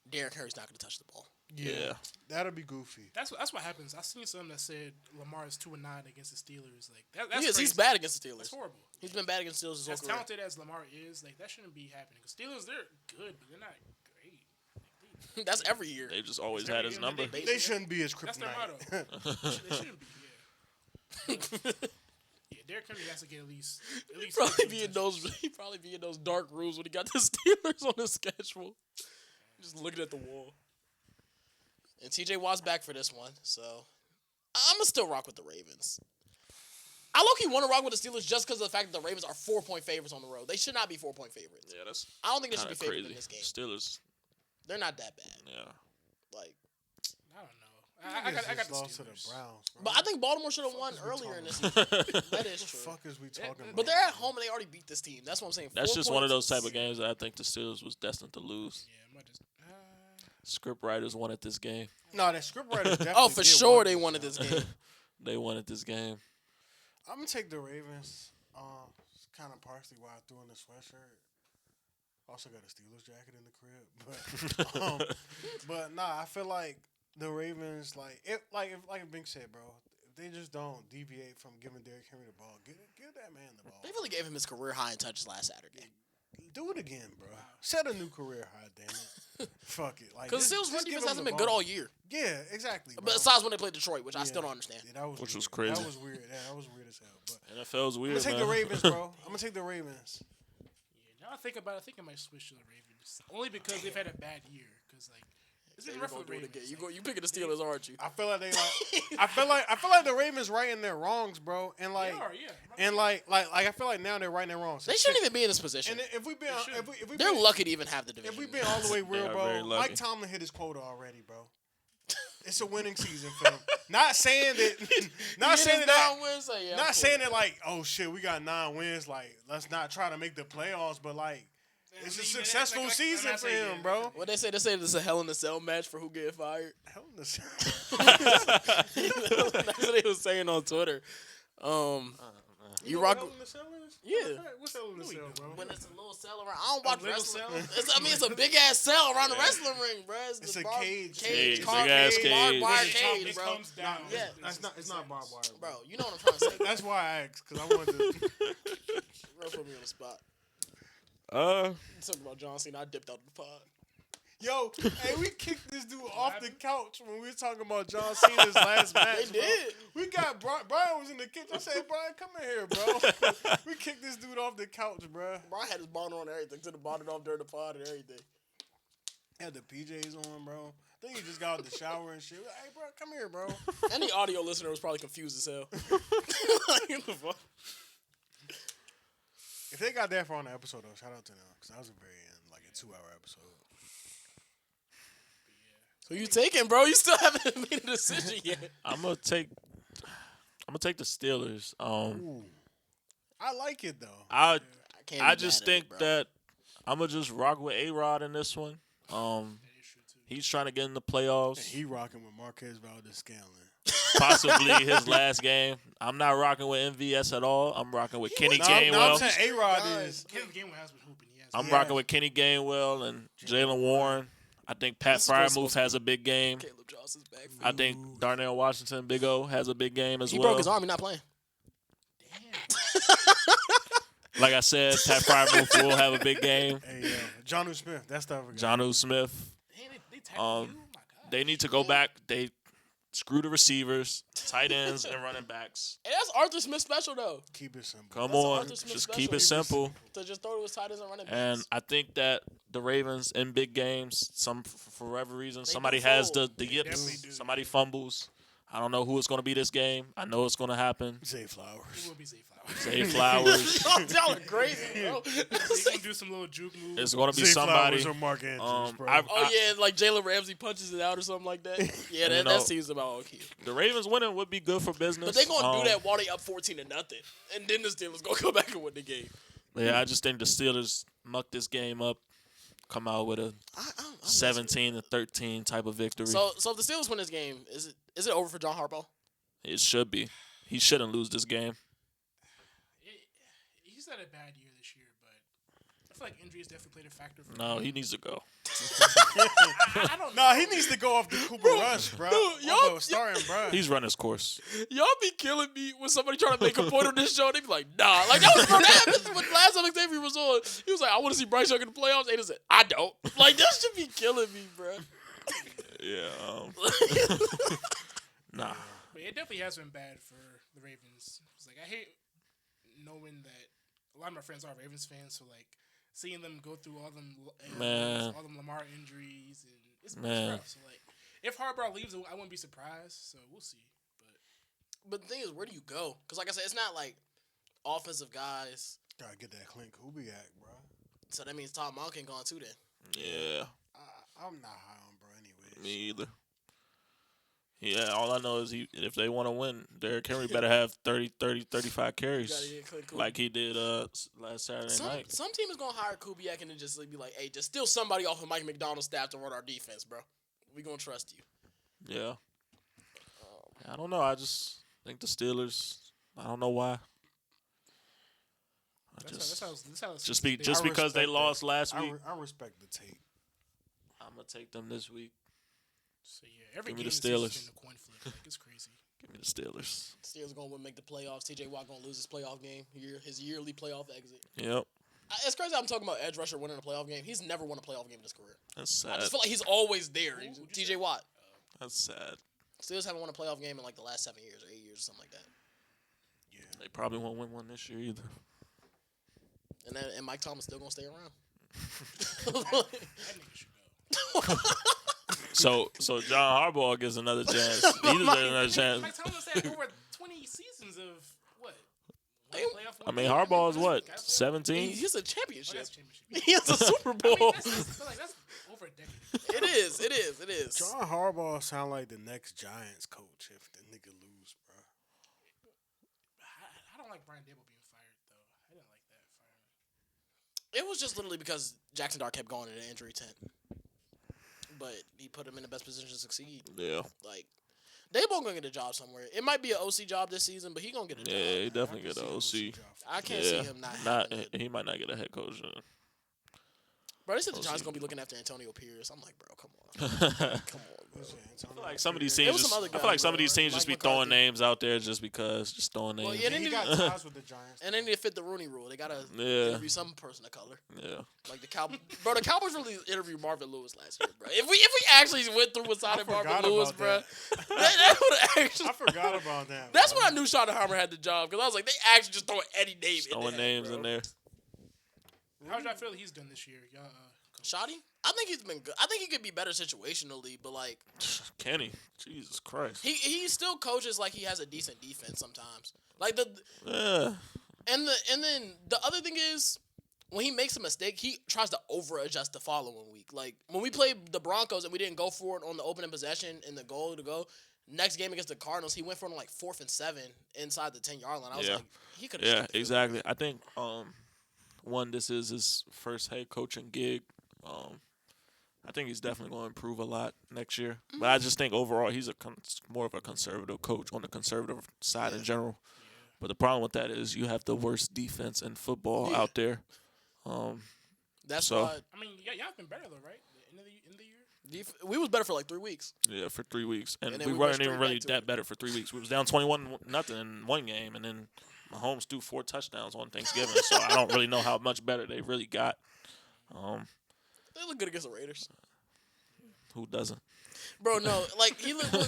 Derrick Henry's not going to touch the ball. Yeah. That'll be goofy. That's what happens. I seen something that said Lamar is 2-9 against the Steelers. Like that's He is. crazy. He's bad against the That's Steelers. horrible. He's been bad against the Steelers his whole As career. talented as Lamar is, like that shouldn't be happening. Because Steelers, they're good, but they're not great. That's every year. They just always had his number. They shouldn't be his That's their kryptonite. motto. They shouldn't be. Yeah, Derrick Henry has to get at least Probably 15 be in touches. those. He probably be in those dark rooms when he got the Steelers on the schedule, just looking at the wall. And T.J. Watt's back for this one, so I'm gonna still rock with the Ravens. I low-key want to rock with the Steelers just because of the fact that the Ravens are 4-point favorites on the road. They should not be 4-point favorites. Yeah, that's I don't think they should kind be of favored crazy. in this game. Steelers. They're not that bad. Yeah. Like, I don't know. I got the lost to Steelers. the Browns. Bro. but I think Baltimore should have won is we earlier in this talking season. That What is the true. fuck is we talking about? But they're at home and they already beat this team. That's what I'm saying. That's 4 just one of those points. type of games that I think the Steelers was destined to lose. Yeah, I might just. Script writers wanted this game. No, that script writer definitely. Oh, for did sure want they this, wanted yo. this game. They wanted this game. I'm gonna take the Ravens. It's kind of partially why I threw in the sweatshirt. Also got a Steelers jacket in the crib, but nah, I feel like the Ravens, if Bink said, bro, if they just don't deviate from giving Derrick Henry the ball, give that man the ball. They really gave him his career high in touches last Saturday. Do it again, bro. Set a new career high, damn it. Fuck it, like Because the just Steelers' run give defense him hasn't the been good ball. all year. Yeah, exactly. Bro. Besides when they played Detroit, which I Yeah. still don't understand. Yeah, that was Which weird. was crazy. That was weird. Yeah, that was weird as hell. But NFL's I'm weird, gonna take man. the Ravens, bro. I'm gonna take the Ravens. Yeah, now I think about it, I think I might switch to the Ravens. Only because they've had a bad year. Because, like, it's been You're rough gonna for the do it Ravens. again. You picking the Steelers, aren't you? I feel like they I feel like the Ravens right in their wrongs, bro. And They like are, yeah. and like I feel like now they're right in their wrongs. They shouldn't even be in this position. And if we been shouldn't. if we They're been, lucky to even have the division. if we been all the way real, are very bro, lucky. Mike Tomlin hit his quota already, bro. It's a winning season for them. Not saying that. Not saying that. 9 wins. So yeah, Not saying that like, oh shit, we got 9 wins. Like, let's not try to make the playoffs. But like, it's a successful season for him, bro. What they say this is a Hell in a Cell match for who get fired. Hell in the cell. That's what they was saying on Twitter. You rock. Hell in the cell is? Yeah. What's hell in the cell, bro? When it's a little cell around, I don't watch little wrestling. cell? It's a big ass cell around the wrestling ring, bro. It's the a cage. cage, Big car ass cage, cage. barbed wire It cage, bro. comes down. Yeah. It's not barbed wire, Bro, you know what I'm trying to say. That's why I asked, because I wanted to. Bro, put me on the spot. Talking about John Cena, I dipped out the pod. Yo, hey, we kicked this dude off the couch when we were talking about John Cena's last match. They did. Bro. We got Brian was in the kitchen. I said, Brian, come in here, bro. We kicked this dude off the couch, bro. Bro, I had his bonnet on and everything. Took the bonnet off during the pod and everything. Had the PJs on, bro. I think he just got out the shower and shit. Hey, bro, come here, bro. Any audio listener was probably confused as hell. Like, what the fuck? If they got that far on the episode, though, shout out to them, because that was a very like a 2-hour episode. Who you taking, bro? You still haven't made a decision yet. I'm gonna take the Steelers. Ooh. I like it though. I can't I be just mad at think it, bro. that I'm gonna just rock with A-Rod in this one. He's trying to get in the playoffs. He rocking with Marquez Valdez-Scantling. Possibly his last game. I'm not rocking with MVS at all. I'm rocking with Kenny No, Gainwell. I'm saying A-Rod is. Kevin Gainwell has been hooping. I'm Yeah. rocking with Kenny Gainwell and Jalen Warren. I think Pat Fryermuth has a big game. Caleb Johnson's back. I think Darnell Washington, Big O, has a big game as He well. broke his arm. He's not playing. Like I said, Pat Fryermuth will have a big game. Hey, Jonnu Smith. That's the other guy. Jonnu Smith. They tackled you? Oh my God. They need to go back. They screw the receivers, tight ends, and running backs. Hey, that's Arthur Smith special, though. Keep it simple. Come That's on, Arthur Smith just special. keep it simple. To just throw to his tight ends and running backs. And I think that the Ravens in big games, for whatever reason, They somebody do has fold. the definitely yips, do. somebody fumbles. I don't know who it's going to be this game. I know it's going to happen. Zay It Flowers. will be Zay Flowers. Zay Flowers. Y'all are crazy, bro. He's going to do some little juke moves. It's going to be Zay somebody. Flowers or Mark Andrews, bro. Oh, yeah, like Jalen Ramsey punches it out or something like that. Yeah, that, know, that seems about okay. The Ravens winning would be good for business. But they going to do that while they up 14-0. And then the Steelers going to come back and win the game. Yeah, I just think the Steelers muck this game up, come out with a 17-13 type of victory. So if the Steelers win this game, is it over for John Harbaugh? It should be. He shouldn't lose this game. He's had a bad year this year, but I feel like injuries definitely played a factor for No, him. he needs to go. I don't know. No, he needs to go off the Cooper Rush, bro. y'all- Starting, bro. He's run his course. Y'all be killing me when somebody trying to make a point on this show. They be like, nah. Like, that was bro, that happened when last time Xavier was on. He was like, I want to see Bryce Young in the playoffs. Aiden said, I don't. Like, that should be killing me, bro. Yeah. Nah. But it definitely has been bad for the Ravens. It's like I hate knowing that a lot of my friends are Ravens fans, so like seeing them go through all them all them Lamar injuries, and it's rough. So like, if Harbaugh leaves, I wouldn't be surprised. So we'll see. But the thing is, where do you go? Because like I said, it's not like offensive guys. Gotta get that Clint Kubiak, bro. So that means Todd Monken gone too then. Yeah. I'm not high on bro anyways. Me either. Yeah, all I know is if they want to win, Derrick Henry better have 30, 35 carries Gotta get Clint Kubiak. like he did last Saturday night. Some team is gonna hire Kubiak and then just be like, hey, just steal somebody off of Mike McDonald's staff to run our defense, bro. We gonna trust you. Yeah. I don't know. I just think the Steelers. I don't know why. That's how it's Just they- because respect they that. lost last week, I respect the tape. I'm gonna take them this week. So yeah, every Give me game the this season's Steelers. been a coin flip. Like, it's crazy. Give me the Steelers. Steelers gonna make the playoffs. TJ Watt gonna lose his playoff game, his yearly playoff exit. Yep. It's crazy I'm talking about edge rusher winning a playoff game. He's never won a playoff game in his career. That's I sad. just feel like he's always there. Who'd you TJ say? Watt. That's sad. Steelers haven't won a playoff game in like the last 7 years or 8 years or something like that. Yeah. They probably won't win one this year either. And Mike Thomas still gonna stay around. That nigga should go. So John Harbaugh gets another chance. He deserves another chance. Mike Thomas had over 20 seasons of what? I mean, Harbaugh is what, 17? He's a Oh, championship. that's championship. He has a Super I mean, Bowl. that's over over a decade. It is. John Harbaugh sound like the next Giants coach if the nigga lose, bro. I don't like Brian Dable being fired though. I didn't like that firing. It was just literally because Jackson Dart kept going in an injury tent. But he put him in the best position to succeed. Yeah. Like, Dable gonna get a job somewhere. It might be an OC job this season, but he gonna get a job. Yeah, he definitely get an an OC. I can't see him not having it. He might not get a head coach. Bro, they said the OC. Giants gonna be looking after Antonio Pierce. I'm like, bro, come on. Come on, bro. I feel like some of these There teams was just, some other I feel guys, like some of bro, these teams like just be Mike throwing McCarthy. names out there just because, just throwing names. Well, yeah, He got ties with the Giants. And then they fit the Rooney rule. They gotta Yeah. interview some person of color. Yeah. Like the Cowboys. Bro, the Cowboys really interviewed Marvin Lewis last year, bro. If we actually went through with signing forgot Marvin Lewis, about bro, that. that would actually. I forgot about that. That's bro. when I knew Schottenheimer had the job because I was like, they actually just throwing any name in Throwing there, names bro. in there. How y'all feel he's done this year? Y'all, coach? Shoddy? I think he's been good. I think he could be better situationally, but like Kenny. Jesus Christ. he still coaches like he has a decent defense sometimes. Like the Yeah. and then the other thing is when he makes a mistake, he tries to over adjust the following week. Like when we played the Broncos and we didn't go for it on the opening possession and the goal to go. Next game against the Cardinals, he went for like 4th and 7 inside the 10-yard line. I was Yeah. like, he could have. Yeah, exactly. I think this is his first head coaching gig. I think he's definitely going to improve a lot next year. But I just think overall he's more of a conservative coach on the conservative side in general. But the problem with that is you have the worst defense in football out there. That's So- why I mean, y'all been better though, right? In the year. we was better for like 3 weeks. Yeah, for 3 weeks, and And then we we went weren't even straight really back to that it. better for 3 weeks. We was down 21-0 in one game, and then Mahomes threw 4 touchdowns on Thanksgiving. So I don't really know how much better they really got. They look good against the Raiders. Who doesn't? Bro, no, like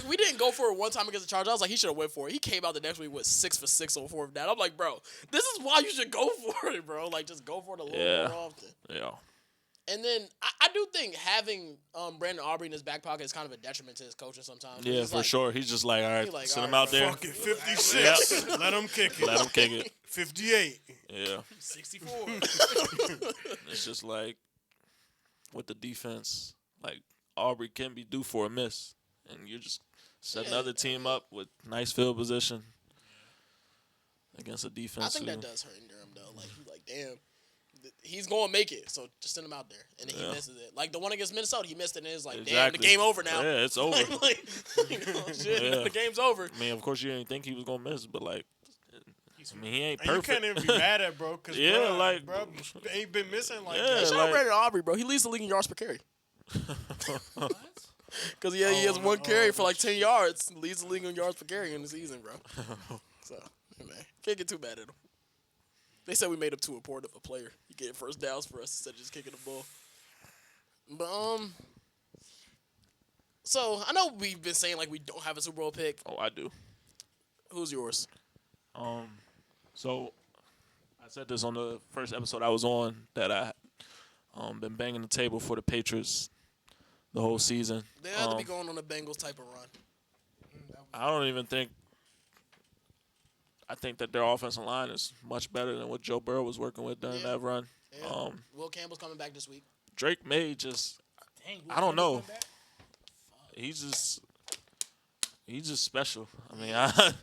we didn't go for it one time against the Chargers. I was like, he should have went for it. He came out the next week with 6 for 6 on 4th down. I'm like, bro, this is why you should go for it, bro. Like, just go for it a little more often. Yeah. And then I do think having Brandon Aubrey in his back pocket is kind of a detriment to his coaching sometimes. Yeah, He's for like, sure. He's just like, all right, like, sit all him right, out there. Fuck it, 56. Let him kick it. Let him kick it. 58. Yeah. 64. It's just like with the defense, like Aubrey can be due for a miss, and you just set another team up with nice field position against a defense. I think who- that does hurt Durham though. Like, he's like, damn, he's going to make it, so just send him out there, and then he misses it. Like the one against Minnesota, he missed it, and it's like, damn, the game over now. Yeah, it's over. like, you know, shit, Yeah. the game's over. I mean, of course, you didn't think he was gonna miss, but like, I mean, he ain't And you perfect. can't even be mad at bro, because Yeah, bro, like- bro ain't been missing like Yeah, that. Shout out like- Brandon Aubrey, bro. He leads the league in yards per carry. What? Because he has Oh, one no, carry oh, for like 10 yards. Leads the league in yards per carry in the season, bro. So, man, can't get too mad at him. They said we made him too important of a player. He getting first downs for us instead of just kicking the ball. But, so I know we've been saying like we don't have a Super Bowl pick. Oh, I do. Who's yours? So I said this on the first episode I was on that I been banging the table for the Patriots the whole season. They have to be going on a Bengals type of run. I don't even think. I think that their offensive line is much better than what Joe Burrow was working with during that run. Yeah. Will Campbell's coming back this week. Drake May just, Dang, I don't know. Will Campbell he's just special. I mean,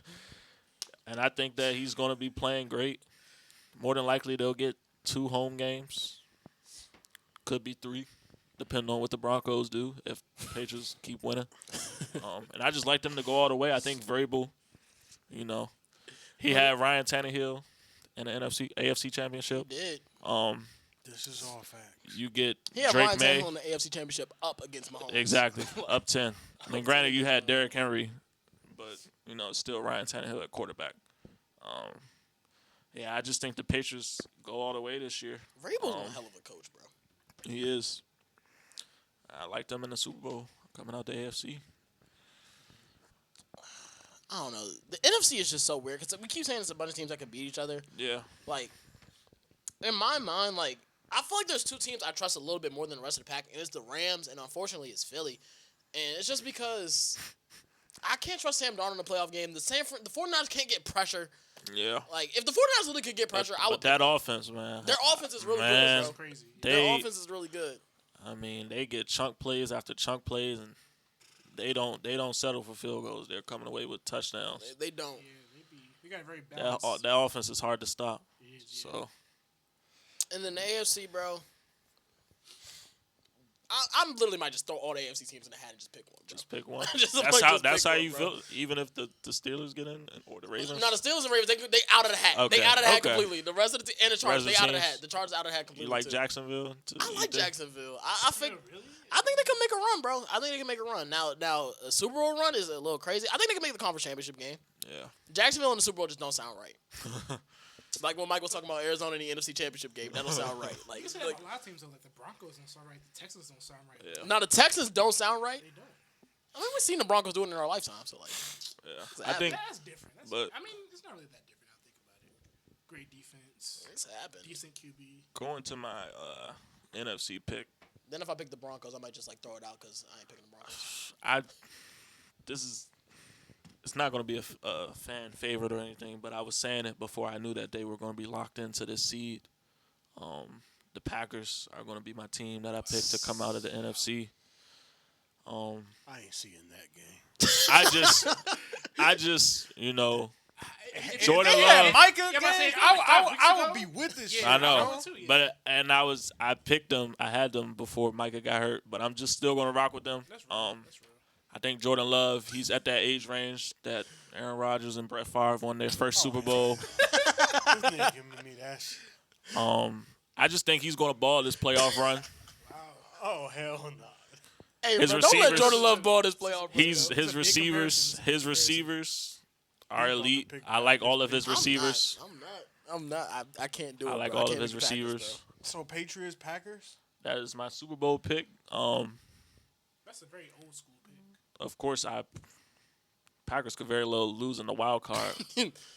and I think that he's going to be playing great. More than likely, they'll get 2 home games. Could be 3, depending on what the Broncos do if the Patriots keep winning. And I just like them to go all the way. I think Vrabel, he had Ryan Tannehill in the AFC Championship. Did This is all facts. You get he had Drake Ryan May. Tannehill in the AFC Championship up against Mahomes? Exactly. Up 10. I mean, granted, you had Derrick Henry, but, it's still Ryan Tannehill at quarterback. Yeah, I just think the Patriots go all the way this year. Vrabel's one hell of a coach, bro. He is. I like them in the Super Bowl coming out the AFC. I don't know. The NFC is just so weird because we keep saying it's a bunch of teams that can beat each other. Yeah. Like, in my mind, like, I feel like there's 2 teams I trust a little bit more than the rest of the pack, and it's the Rams, and unfortunately, it's Philly. And it's just because I can't trust Sam Darnold in the playoff game. The 49ers can't get pressure. Yeah. Like, if the 49ers really could get pressure, I would. But that offense, man. Their offense is really Man. good, bro. crazy. Their offense is really good. I mean, they get chunk plays after chunk plays, and they don't settle for field goals. They're coming away with touchdowns. They don't. Yeah, they got a very That balanced. that offense is hard to stop. It is, yeah. So And then the AFC, bro. I'm literally might just throw all the AFC teams in the hat and just pick one. Bro. just pick one. Just that's like, how just that's pick how one, you bro. feel. Even if the Steelers get in or the Ravens. No, the Steelers and Ravens, they out of the hat. Okay, They out of the hat okay. completely. The rest of the and the Chargers, they Rest of out of the the teams. hat. The Chargers out of the hat You completely. like too. Jacksonville? I like Jacksonville. I think Really? I think they can make a run, bro. I think they can make a run. Now a Super Bowl run is a little crazy. I think they can make the conference championship game. Yeah. Jacksonville and the Super Bowl just don't sound right. Like when Mike was talking about Arizona in the NFC Championship game, that don't sound right. Like, You can say that about a lot of teams though, like the Broncos don't sound right, the Texans don't sound right. Yeah. now the Texans don't sound right. They don't. I mean, we've seen the Broncos do it in our lifetime, so like, Yeah. I think That's different. but- I mean, it's not really that different. I think about it. Great defense, it's happened. decent QB. going to my NFC pick, Then if I pick the Broncos, I might just like throw it out because I ain't picking the Broncos. it's not going to be a fan favorite or anything, but I was saying it before I knew that they were going to be locked into this seed. The Packers are going to be my team that I picked to come out of the NFC. I ain't seeing that game. I just, Jordan They had Love. Micah Yeah, but I game. say, like 5 weeks I ago? would be with this shit. Yeah, I know, too, yeah. but I picked them. I had them before Micah got hurt, but I'm just still going to rock with them. That's real. That's real. I think Jordan Love, he's at that age range that Aaron Rodgers and Brett Favre won their first Super Bowl. This nigga giving me that shit. I just think he's going to ball this playoff run. Oh, hell no. Hey, His bro, don't let receivers- Jordan Love ball this playoff. run, His though. his big receivers comparison. his receivers are He's on the elite. pick I like all of practice. his receivers. I'm not. I can't do it. I like bro. all can't of his pick the Packers, receivers. So Patriots, Packers. That is my Super Bowl pick. That's a very old school pick. Of course, Packers could very well lose in the wild card,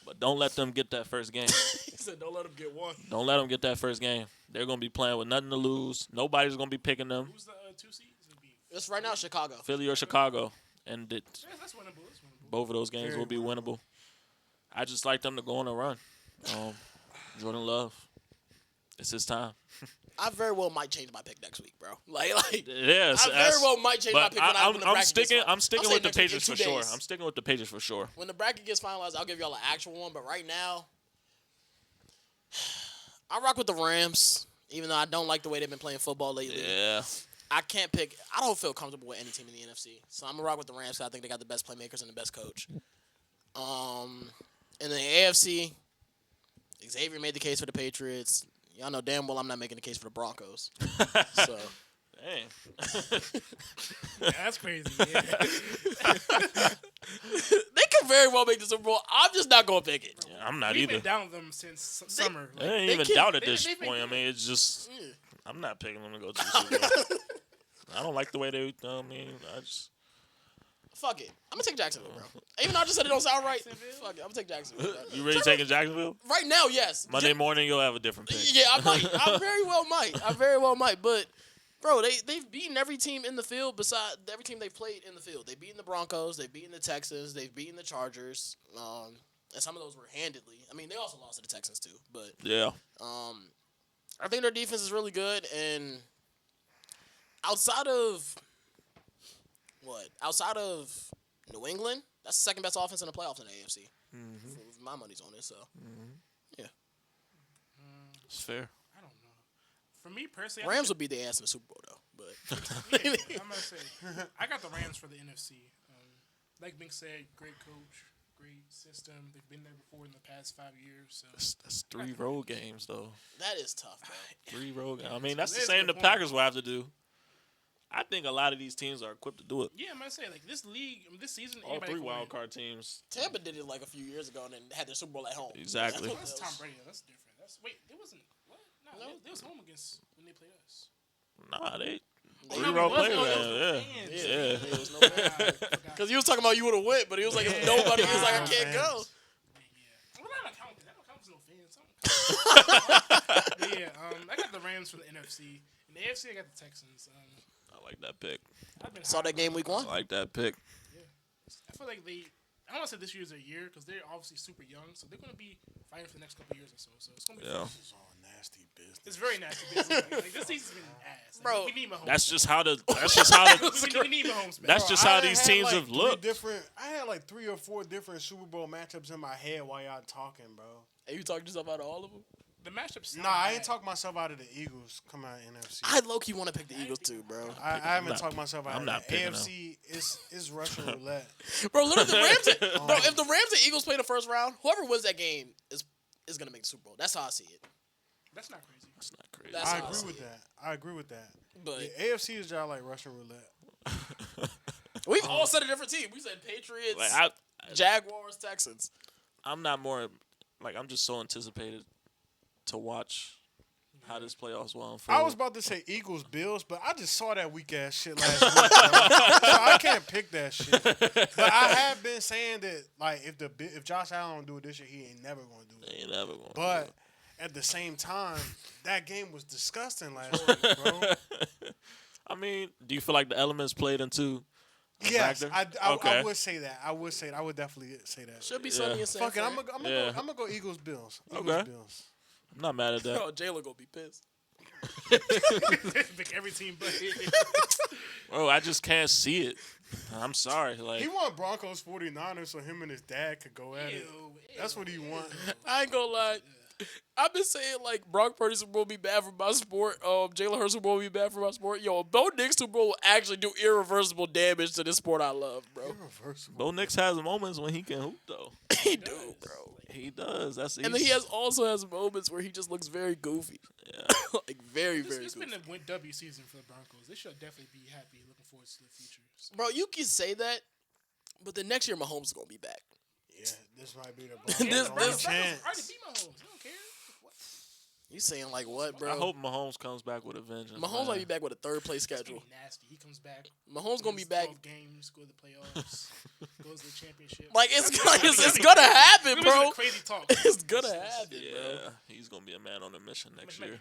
but don't let them get that first game. bro. He said, "Don't let him get one." Don't let them get that first game. They're going to be playing with nothing to lose. Nobody's going to be picking them. Who's the 2 seeds? It'll be It's right now Chicago. Philly or Chicago, and that's winnable. That's winnable. both of those games Very will be winnable. I just like them to go on a run. Jordan Love, it's his time. I very well might change my pick next week, bro. Like Yes, I very well might change my but pick when when the I'm bracket sticking. gets I'm sticking saying with the next week, in Patriots 2 for sure. days. I'm sticking with the Patriots for sure. When the bracket gets finalized, I'll give y'all an actual one. But right now, I rock with the Rams, even though I don't like the way they've been playing football lately. Yeah, I can't pick. I don't feel comfortable with any team in the NFC, so I'm gonna rock with the Rams. 'Cause I think they got the best playmakers and the best coach. In the AFC, Xavier made the case for the Patriots. Y'all know damn well I'm not making the case for the Broncos. So dang. Yeah, that's crazy. Yeah. they could very well make the Super Bowl. I'm just not gonna pick it. Yeah, I'm not We've either. been down with them since summer. I Like, ain't they even can't- doubt at they- this they've been point. I good. mean, it's just Yeah. I'm not picking them to go to the Super Bowl. I don't like the way they. I mean, I just. Fuck it. I'm gonna take Jacksonville, bro. Even though I just said it don't sound right. Fuck it. I'm gonna take Jacksonville. bro. You really taking Jacksonville? Right now, yes. Monday morning, you'll have a different pick. Yeah, I might. I very well might. I very well might. But, bro, they've beaten every team in the field beside every team they've played in the field. They've beaten the Broncos. They've beaten the Texans. They've beaten the Chargers. And some of those were handedly. I mean, they also lost to the Texans, too. But Yeah. I think their defense is really good. And outside of New England, that's the second best offense in the playoffs in the AFC. My money's on it, so. Yeah. It's fair. I don't know. For me personally, Rams will beat their ass in the Super Bowl, though. But I'm gonna say I got the Rams for the NFC. Like Bink said, great coach, great system. They've been there before in the past 5 years. So That's 3 road games, though. that is tough, bro. 3 road games. I mean, that's the That's a same the good point. Packers will have to do. I think a lot of these teams are equipped to do it. yeah, I'm gonna say like this league, this season, All anybody 3 can wild win. card teams. Tampa did it like a few years ago and then had their Super Bowl at home. Exactly. That's Tom Brady. Though. That's different. Wait, it wasn't what? No, No. they was home against when they played us. Nah, they They- 3 no, road it wasn't. players. Oh, it Yeah. was Yeah. It was no Because he was talking about you would have went, but he was like, if nobody, he was like, I can't go. Yeah. Well, that don't count. That don't count as no fans. But yeah, I got the Rams for the NFC. In the AFC, I got the Texans. I like that pick. I've been Saw high that game on week I one. like that pick. I feel like I don't want to say this year's their year because they're obviously super young, so they're going to be fighting for the next couple years or so. So it's going to be fun. This is all nasty business. It's very nasty business. Like, this season's been ass. Like, Bro, we need Mahomes. That's back. just how the. That's just how the. We need Mahomes back. That's just how I these had, teams like, have looked. I had like 3 or 4 different Super Bowl matchups in my head while y'all talking, bro. Are you talking yourself out of all of them? The matchups. Nah, I ain't talking myself out of the Eagles coming out of NFC. I low-key want to pick the Eagles too, bro. I haven't talked myself out I'm of not the picking AFC. It's Russian roulette. Bro, literally, the Rams. Bro, if the Rams and Eagles play the first round, whoever wins that game is gonna make the Super Bowl. That's how I see it. That's not crazy. That's not crazy. That's I how agree see with it. that. I agree with that. But The AFC is y'all like Russian roulette. we've all said a different team. We said Patriots, Like Jaguars, Texans. I'm not more like I'm just so anticipated to watch how this playoffs will unfold. I was about to say Eagles, Bills, but I just saw that weak ass shit last week. Bro. So I can't pick that shit. But I have been saying that like if Josh Allen don't do it this year, he ain't never gonna do it. They ain't never gonna. But do it. at the same time, that game was disgusting last week, bro. I mean, do you feel like the elements played into? a Yes, factor? I Okay. would say that. I would definitely say that. Should be Yeah. sunny in San Fuck it, Fran. Yeah. I'm gonna go Eagles, Bills. Okay. Eagles, Bills. I'm not mad at that. Oh, Jalen gonna be pissed. Pick every team, but Bro, I just can't see it. I'm sorry. Like He want Broncos 49ers so him and his dad could go at it. That's what he want. I ain't gonna lie. I've been saying like Brock Purdy Super Bowl be bad for my sport. Jalen Hurts Super Bowl be bad for my sport. Yo, Bo Nix Super Bowl will actually do irreversible damage to this sport I love, bro. Irreversible. Bo Nix has moments when he can hoop though. He do, bro. He does. That's And then he also has moments where he just looks very goofy. Yeah. Like very, very it's goofy. been a win W season for the Broncos. They should definitely be happy, looking forward to the future. So. Bro, you can say that, but the next year Mahomes is gonna be back. Yeah, this might be the This- Broncos' only this- chance. Already beat Mahomes. They don't care. What? You saying like what, bro? I hope Mahomes comes back with a vengeance. Mahomes man. might be back with a third place It's gonna schedule. be nasty. He comes back. Mahomes gonna be wins back. 12 games, go to the playoffs, goes to the championship. Like it's gonna happen, It's bro. crazy talk. It's gonna happen, Yeah, bro. he's gonna be a man on a mission next year.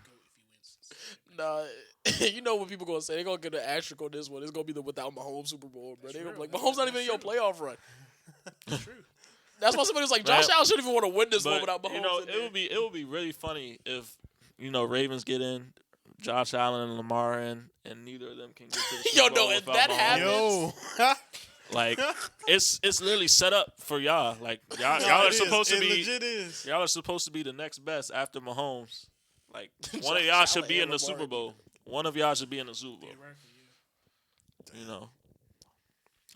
Nah, you know what people gonna say? They gonna get an asterisk on this one. It's gonna be the without Mahomes Super Bowl, bro. That's They gonna be real. like Mahomes not even in your That's playoff run. True. That's why somebody was like, Josh Man, Allen shouldn't even want to win this one without But Mahomes. you know, in there. it would be really funny if Ravens get in, Josh Allen and Lamar in, and neither of them can get to the Super Yo, Bowl no, if without that Mahomes. happens- Yo, Like it's literally set up for y'all. Like y'all No, are it is. supposed to It be legit is. y'all are supposed to be the next best after Mahomes. Like one of Josh y'all should Allen be in and the Lamar. Super Bowl. One of y'all should be in the Super Bowl. Theoretically, yeah. You know,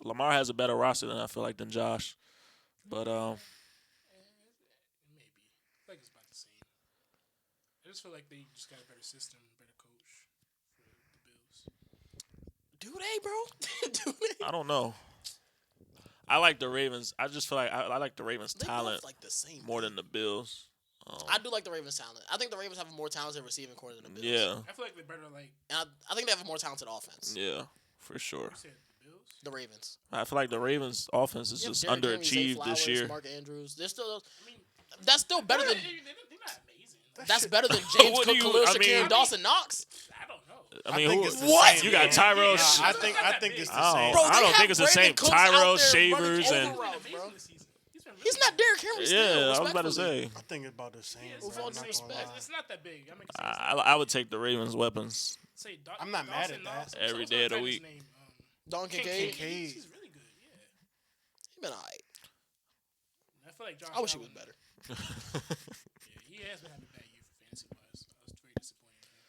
Lamar has a better roster than I feel like than Josh. But Maybe. I feel like it's about the same. I just feel like they just got a better system, better coach for the Bills. Do they, bro? Do they? I don't know. I like the Ravens. I just feel like I like the Ravens' They talent both like the same. more thing. than the Bills. I do like the Ravens' talent. I think the Ravens have a more talented receiving core than the Bills. Yeah, I feel like they're better. Like And I think they have a more talented offense. yeah, for sure. you said, the Bills. The Ravens. I feel like the Ravens' offense is You have just Derrick Henry, Zay underachieved Flowers, this year. Mark Andrews. They're still. I mean, That's still better than. they're not amazing. That's better than James What Cook, do you- Khalil I Shakir, mean- and Dawson Knox. I don't know. I mean, think who? it's the What? same. You got Tyrell. Sh- I think it's the I same. Bro, don't, they I don't have think it's the Brandon same. Cooks out Tyrell there running Shavers over and He's been routes, amazing bro. this season. He's been really He's not Derrick Henry still. yeah, I was about to respectfully. say. I think it's about the same. Yeah, bro. With all I'm due not respect. gonna lie. It's not that big. I mean, I would take the Ravens' weapons. say I'm not mad at that. Every day of the week. Don Kincaid. Kincaid. He's really good. Yeah. He been alright. I feel like Josh. I wish he was Allen- better. Yeah, he has been having a bad year for fantasy wise. I was very disappointed in him,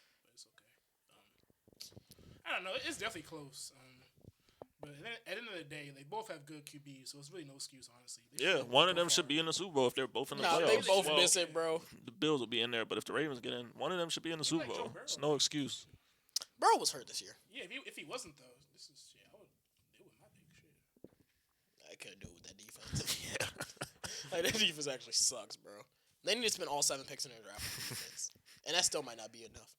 but it's okay. I don't know. It's definitely close. But at the end of the day, they both have good QBs, so it's really no excuse, honestly. They Yeah, should one go of them far. should be in the Super Bowl if they're both in the Nah, playoffs. they both Well, miss it, bro. The Bills will be in there, but if the Ravens get in, one of them should be in the Super like Joe Bowl. Burrow. It's no excuse. Burrow was hurt this year. Yeah, if he wasn't though, this is shit. I would do with my pick. Shit. I couldn't do it with that defense. Yeah. Like, that defense actually sucks, bro. They need to spend all 7 picks in their draft on defense. And that still might not be enough.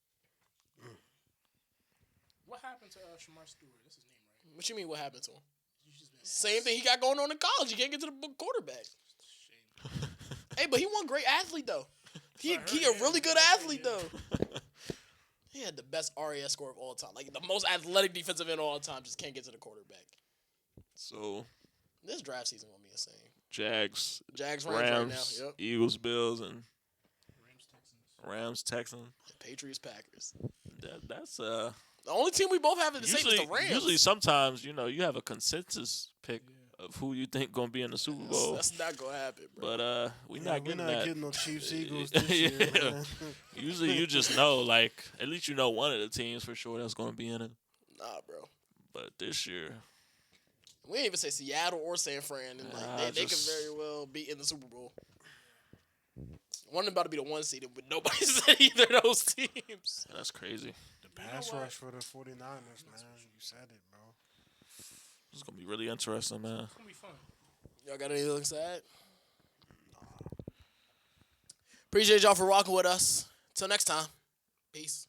What happened to Shamar Stewart? That's his name, right? What you mean what happened to him? He's just been Same thing he got going on in college. He can't get to the quarterback. Shame. Hey, but he won great athlete, though. He I heard, a yeah. really good That's right, athlete, yeah. though. He had the best RAS score of all time. Like, the most athletic defensive end of all time just can't get to the quarterback. So, This draft season gonna be insane. Jags, Jags, Rams right now. Rams, Yep. Eagles, Bills, and Rams, Texans. Rams, Texans. Patriots, Packers. That's The only team we both have in the same is the Rams. usually sometimes you have a consensus pick of who you think gonna be in the Super Bowl. That's not gonna happen, bro. But we're not getting that. getting no Chiefs Eagles this year. Man. Usually you just know, like, at least you know one of the teams for sure that's gonna be in it. Nah, bro. But this year, We ain't even say Seattle or San Fran, and like they could very well be in the Super Bowl. One of them about to be the one seed, but nobody said either of those teams. that's crazy. The pass rush for the 49ers, man. You said it, bro. It's gonna be really interesting, man. It's gonna be fun. Y'all got anything sad? Appreciate y'all for rocking with us. Till next time. Peace.